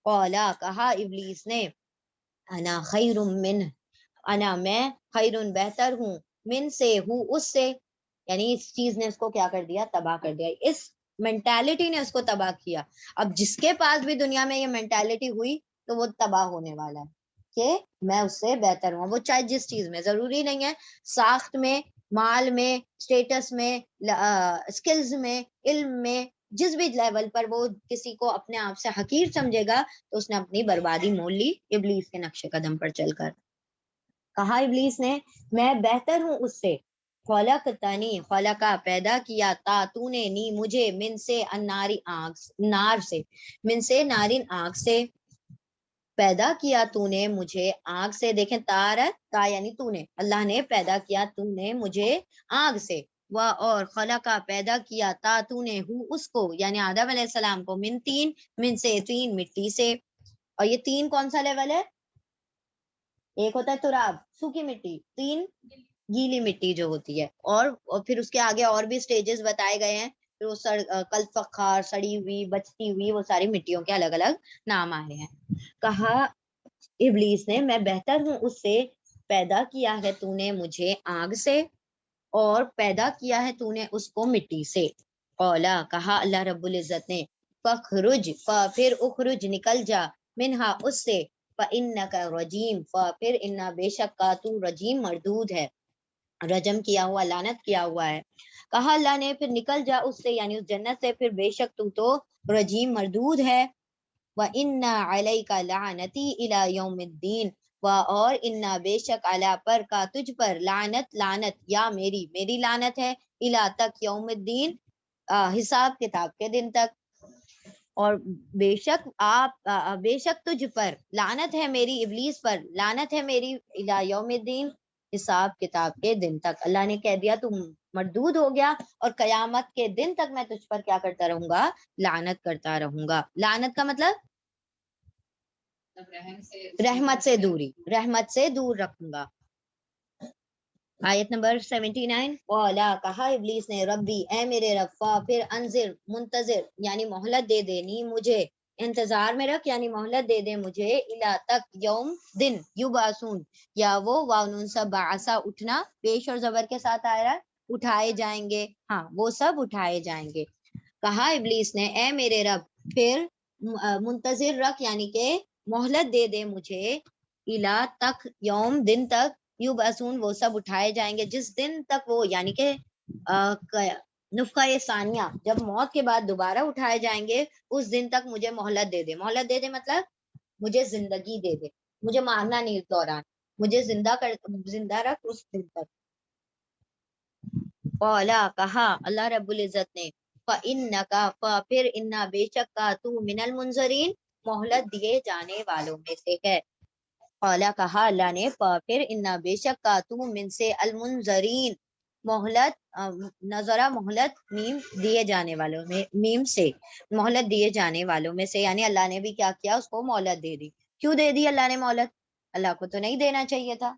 قولا کہا ابلیس نے، انا خیر من، انا میں، خیر بہتر ہوں، من سے ہوں اس سے، یعنی اس چیز نے اس کو کیا کر دیا، تباہ کر دیا، اس مینٹالٹی نے اس کو تباہ کیا. اب جس کے پاس بھی دنیا میں یہ مینٹالٹی ہوئی تو وہ تباہ ہونے والا ہے کہ میں اس سے بہتر ہوں. وہ چاہے جس چیز میں، ضروری نہیں ہے ساخت میں، مال میں، اسٹیٹس میں، اسکلز میں، علم میں، جس بھی لیول پر وہ کسی کو اپنے آپ سے حقیر سمجھے گا تو اس نے اپنی بربادی مول لی ابلیس کے نقش قدم پر چل کر. کہا ابلیس نے، میں بہتر ہوں اس سے، خلقتنی خلقا پیدا کیا، تا تو نے، نی مجھے، من سے الناری نار سے، من سے نارن آگ سے، پیدا کیا تو نے مجھے آگ سے. دیکھیں تا یعنی تو نے، اللہ نے پیدا کیا تو نے مجھے آگ سے. اور خلقا پیدا کیا، تا تو نے ہوں اس کو یعنی آدم علیہ السلام کو، من سے تین مٹی سے. اور یہ تین کون سا لیول ہے؟ ایک ہوتا ہے تراب سوکھی مٹی، تین گیلی مٹی جو ہوتی ہے، اور پھر اس کے آگے اور بھی سٹیجز بتائے گئے ہیں، پھر وہ کل فخار، سڑی ہوئی، بچتی ہوئی، وہ ساری مٹیوں کے الگ الگ نام آئے ہیں. کہا ابلیس نے، میں بہتر ہوں اس سے، پیدا کیا ہے تو نے مجھے آگ سے اور پیدا کیا ہے تو نے اس کو مٹی سے. قولا کہا اللہ رب العزت نے، فخرج پھر اخرج نکل جا، منہا اس سے، فَإِنَّكَ رجیم پھر انا بے شک کا تو رجیم مردود ہے، رجم کیا ہوا، لعنت کیا ہوا ہے. کہا اللہ نے، پھر نکل جا اس سے یعنی اس جنت سے، پھر بے شک تو رجیم مردود ہے. وَإِنَّ عَلَيْكَ لَعْنَتِي إِلَى يَوْمِ الدِّينِ اور انا بے شک علی پر کا تجھ پر، لعنت یا میری لعنت ہے، الا تک، یوم الدین حساب کتاب کے دن تک. اور بے شک تجھ پر لعنت ہے میری، ابلیس پر لعنت ہے میری، الی یوم الدین حساب کتاب کے دن تک. اللہ نے کہہ دیا تم مردود ہو گیا، اور قیامت کے دن تک میں تجھ پر کیا کرتا رہوں گا، لعنت کرتا رہوں گا. لعنت کا مطلب رحمت سے دوری، رحمت سے دور رکھوں گا. آیت نمبر 79. قولا کہا ابلیس نے، ربی اے میرے رب، پھر انذر منتظر یعنی مہلت دے دینی مجھے، انتظار میں رکھ یعنی مہلت دے دے مجھے، الا تک، یوم دن، یبعثون یا وہ واو نون سب بعثا اٹھنا، پیش اور زبر کے ساتھ آ رہا ہے، اٹھائے جائیں گے، ہاں وہ سب اٹھائے جائیں گے. کہا ابلیس نے اے میرے رب پھر منتظر رکھ یعنی کہ مہلت دے دے مجھے الا تک یوم دن تک یبعثون وہ سب اٹھائے جائیں گے جس دن تک وہ یعنی کہ نفخہ ثانیہ جب موت کے بعد دوبارہ اٹھائے جائیں گے اس دن تک مجھے مہلت دے دے. مہلت دے دے مطلب مجھے زندگی دے دے, مجھے مارنا نہیں اس دوران, مجھے زندہ رکھ اس دن تک. قولا کہا اللہ رب العزت نے فَإِنَّكَ پھر انا بے شک کا تو من المنظرین مہلت دیے جانے والوں میں سے ہے. قولا کہا اللہ نے پھر انا بے شک کا تو من سے المنظرین مہلت نظرہ مہلت میم دیے جانے والوں میں میم سے مہلت دیے جانے والوں میں سے, یعنی اللہ نے بھی کیا کیا اس کو مہلت دے دی. کیوں دے دی اللہ نے مہلت؟ اللہ کو تو نہیں دینا چاہیے تھا.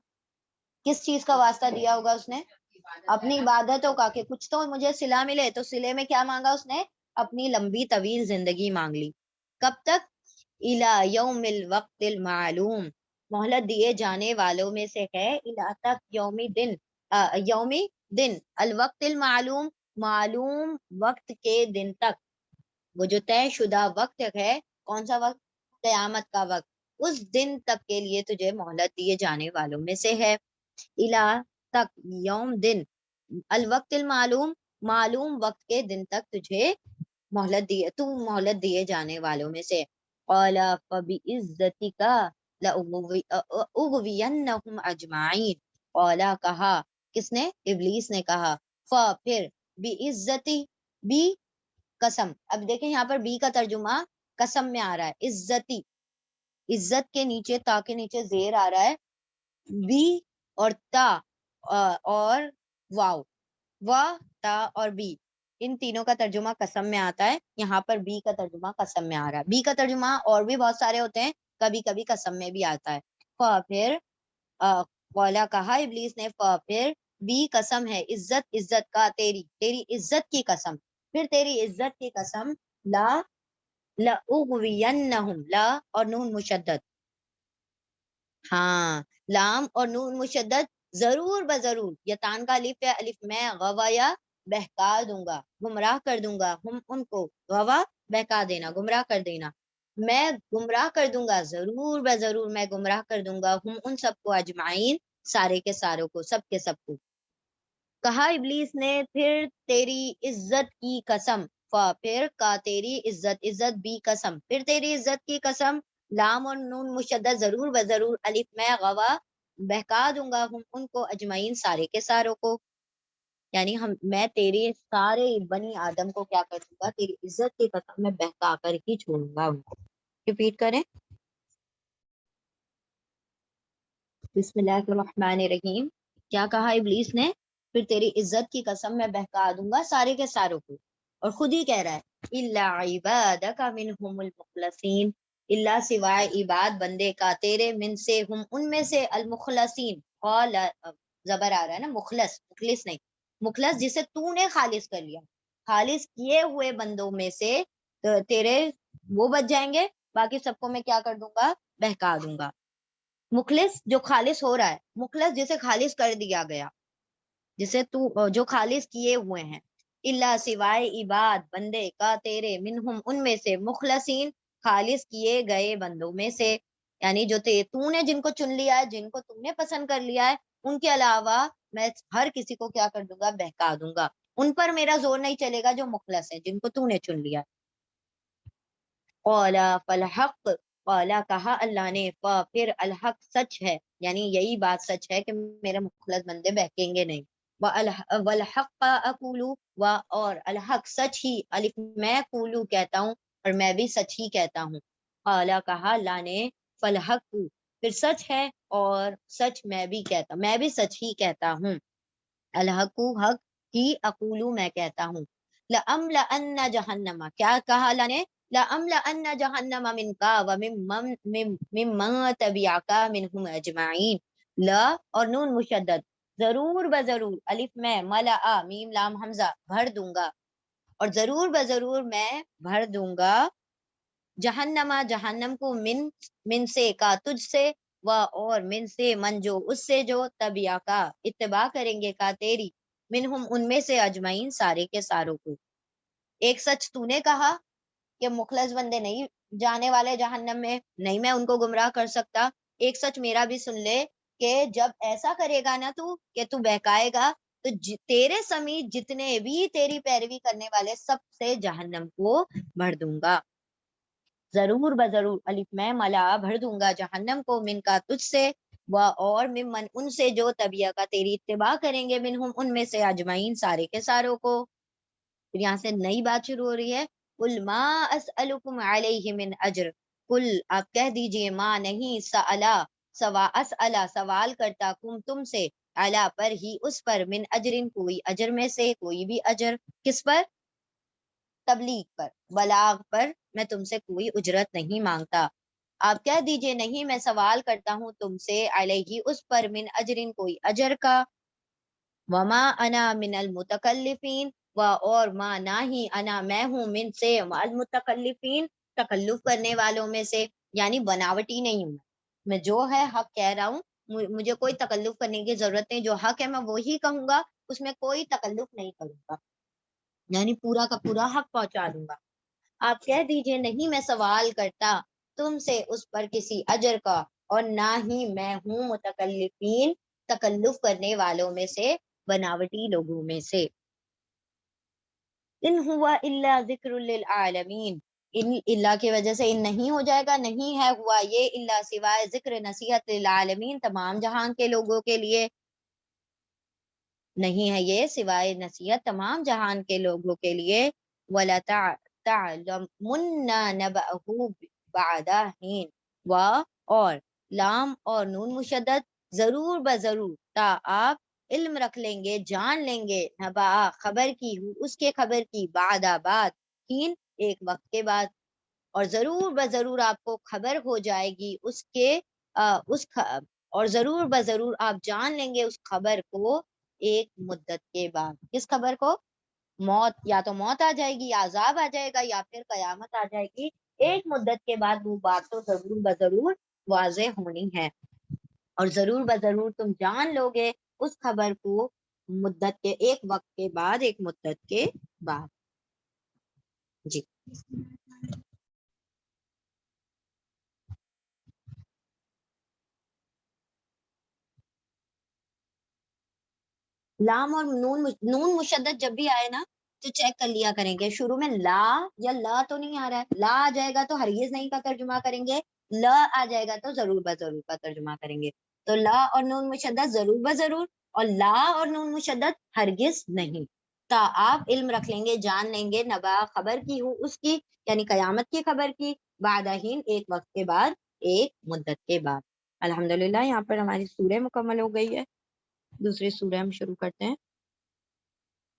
کس چیز کا واسطہ دیا ہوگا اس نے؟ اپنی عبادتوں کا, کہ کچھ تو مجھے صلہ ملے. تو صلے میں کیا مانگا اس نے؟ اپنی لمبی طویل زندگی مانگ لی. کب تک؟ الی یوم الوقت المعلوم مہلت دیے جانے والوں میں سے ہے الی تک یومی دن الوقت المعلوم معلوم وقت کے دن تک. وہ جو طے شدہ وقت ہے, کون سا وقت؟ قیامت کا وقت. اس دن تک کے لیے تجھے مہلت دیے جانے والوں میں سے ہے. الا تک یوم دن الوقت المعلوم معلوم وقت کے دن تک تجھے مہلت دیے جانے والوں میں سے. قال فبعزتک لأغوینہم اجمعین. قال کہا, کس نے؟ ابلیس نے کہا. پھر بعزتی بھی قسم. اب دیکھیں یہاں پر بی کا ترجمہ قسم میں آ رہا ہے. عزتی عزت کے نیچے تا کے نیچے زیر آ رہا ہے. بی اور تا اور واو تا اور بی ان تینوں کا ترجمہ قسم میں آتا ہے. یہاں پر بی کا ترجمہ قسم میں آ رہا ہے. بی کا ترجمہ اور بھی بہت سارے ہوتے ہیں, کبھی کبھی قسم میں بھی آتا ہے. پھر قولا کہا ابلیس نے پھر بی قسم ہے عزت کا تیری عزت کی قسم. پھر تیری عزت کی قسم لأغوینہم لا اور نون مشدد, ہاں لام اور نون مشدد ضرور بضرور یتان کا الف ہے الف میں غوایا بہکا دوں گا گمراہ کر دوں گا ہم ان کو غوا بہکا دینا گمراہ کر دینا میں گمراہ کر دوں گا ضرور بضرور میں گمراہ کر دوں گا ہم ان سب کو اجمعین سارے کے ساروں کو سب کے سب کو. کہا ابلیس نے پھر تیری عزت کی قسم پھر کا تیری عزت بھی قسم پھر تیری عزت کی قسم لام اور نون مشدد ضرور بضرور الف میں غوا بہکا دوں گا ہم ان کو اجمعین سارے کے ساروں کو. یعنی میں تیرے سارے بنی آدم کو کیا کر دوں گا, تیری عزت کی قسم میں بہکا کر ہی چھوڑوں گا ان کو. ریپیٹ کریں. بسم اللہ الرحمن الرحیم. کیا کہا ابلیس نے؟ پھر تیری عزت کی قسم میں بہکا دوں گا سارے کے ساروں کو. اور خود ہی کہہ رہا ہے الا عبادک منہم المخلصین اللہ سوائے عباد بندے کا تیرے من سے ہم ان میں سے المخلصین. قال زبر آ رہا ہے نا, مخلص نہیں, مخلص جسے تو نے خالص کر لیا, خالص کیے ہوئے بندوں میں سے تیرے وہ بچ جائیں گے, باقی سب کو میں کیا کر دوں گا؟ بہکا دوں گا. مخلص جو خالص ہو رہا ہے, مخلص جسے خالص کر دیا گیا, جسے تو جو خالص کیے ہوئے ہیں. اللہ سوائے عباد بندے کا تیرے منہم ان میں سے مخلصین خالص کیے گئے بندوں میں سے, یعنی جو تو نے جن کو چن لیا ہے, جن کو تم نے پسند کر لیا ہے, ان کے علاوہ میں ہر کسی کو کیا کر دوں گا؟ بہکا دوں گا. ان پر میرا زور نہیں چلے گا جو مخلص ہے, جن کو تو نے چن لیا. قولا فالحق قولا کہا اللہ نے پھر الحق سچ ہے, یعنی یہی بات سچ ہے کہ میرے مخلص بندے بہکیں گے نہیں. والحق اقولو اور الحق سچ ہی الف میں قولو کہتا ہوں اور میں بھی سچ ہی کہتا ہوں. قولا کہا اللہ نے فالحق پھر سچ ہے اور سچ میں بھی کہتا ہوں, میں بھی سچ ہی کہتا ہوں. الحق حق ہی اقولو میں کہتا ہوں. لأملأن جہنم کیا کہا اللہ نے؟ لأملأن جہنم منکا وممن تبعک منہم اجمعین. لا اور نون مشدد ضرور بضرور الف میں ملأ میم لام حمزہ بھر دوں گا, اور ضرور بضرور میں بھر دوں گا جہنم جہنم کو من سے کا تجھ سے و اور من سے من جو اس سے جو تبعہ کا اتباع کریں گے کا تیری منہم ان میں سے اجمعین سارے کے ساروں کو. ایک سچ تو نے کہا کہ مخلص بندے نہیں جانے والے جہنم میں، نہیں میں ان کو گمراہ کر سکتا. ایک سچ میرا بھی سن لے کہ جب ایسا کرے گا نا تو کہ تو بہکائے گا تو تیرے سمیت جتنے بھی تیری پیروی کرنے والے سب سے جہنم کو بھر دوں گا. ضرور بضرور الف میں ملا بھر دوں گا جہنم کو من کا تجھ سے اور ممن ان سے جو طبیعہ کا تیری اتباع کریں گے منہم ان میں سے اجمعین سارے کے ساروں کو. پھر یہاں سے نئی بات شروع ہو رہی ہے. قل ما اسألکم علیہ من اجر، قل آپ کہہ دیجئے ما نہیں سألا سوال کرتا کم تم سے علا پر ہی اس پر من اجرن کوئی اجر میں سے کوئی بھی اجر. کس پر؟ تبلیغ پر، بلاغ پر میں تم سے کوئی اجرت نہیں مانگتا. آپ کہہ دیجئے نہیں میں سوال کرتا ہوں تم سے علیہ اس پر من اجرن کوئی اجر کا. وما انا من المتکلفین اور ما نہ ہی انا میں ہوں من سے المتکلفین تکلف کرنے والوں میں سے، یعنی بناوٹی نہیں ہوں. میں جو ہے حق کہہ رہا ہوں، مجھے کوئی تکلف کرنے کی ضرورت نہیں. جو حق ہے میں وہی کہوں گا، اس میں کوئی تکلف نہیں کروں گا، یعنی پورا کا پورا حق پہنچا دوں گا. آپ کہہ دیجئے نہیں میں سوال کرتا تم سے اس پر کسی اجر کا اور نہ ہی میں ہوں متکلفین تکلف کرنے والوں میں سے، بناوٹی لوگوں میں سے. ان ہوا الا ذکر للعالمین، ان اللہ کی وجہ سے ان نہیں ہو جائے گا، نہیں ہے ہوا یہ الا سوائے ذکر نصیحت للعالمین تمام جہان کے لوگوں کے لیے، نہیں ہے یہ سوائے نصیحت تمام جہان کے لوگوں کے لیے. وَلَتَعْلَمُنَّ نَبَأَهُ بَعْدَ حِينٍ اور لام اور نون مشدد ضرور بضرور تا آپ علم رکھ لیں گے جان لیں گے نبا خبر کی اس کے خبر کی بعد حین ایک وقت کے بعد، اور ضرور بضرور آپ کو خبر ہو جائے گی اس کے اور ضرور بضرور آپ جان لیں گے اس خبر کو ایک مدت کے بعد. کس خبر کو؟ موت، یا تو موت آ جائے گی یا عذاب آ جائے گا یا پھر قیامت آ جائے گی. ایک مدت کے بعد وہ بات تو ضرور بضرور واضح ہونی ہے، اور ضرور بضرور تم جان لو گے اس خبر کو مدت کے ایک وقت کے بعد، ایک مدت کے بعد. جی لام اور نون مشدد جب بھی آئے نا تو چیک کر لیا کریں گے، شروع میں لا یا لا تو نہیں آ رہا ہے. لا آ جائے گا تو ہرگز نہیں کا ترجمہ کریں گے، لا آ جائے گا تو ضرور بضرور کا ترجمہ کریں گے. تو لا اور نون مشدد ضرور بضرور، اور لا اور نون مشدد ہرگز نہیں. تا آپ علم رکھ لیں گے جان لیں گے نبا خبر کی ہوں اس کی، یعنی قیامت کی خبر کی، بعد ہین ایک وقت کے بعد، ایک مدت کے بعد. الحمدللہ یہاں پر ہماری سورہ مکمل ہو گئی ہے. دوسری سورہ ہم شروع کرتے ہیں.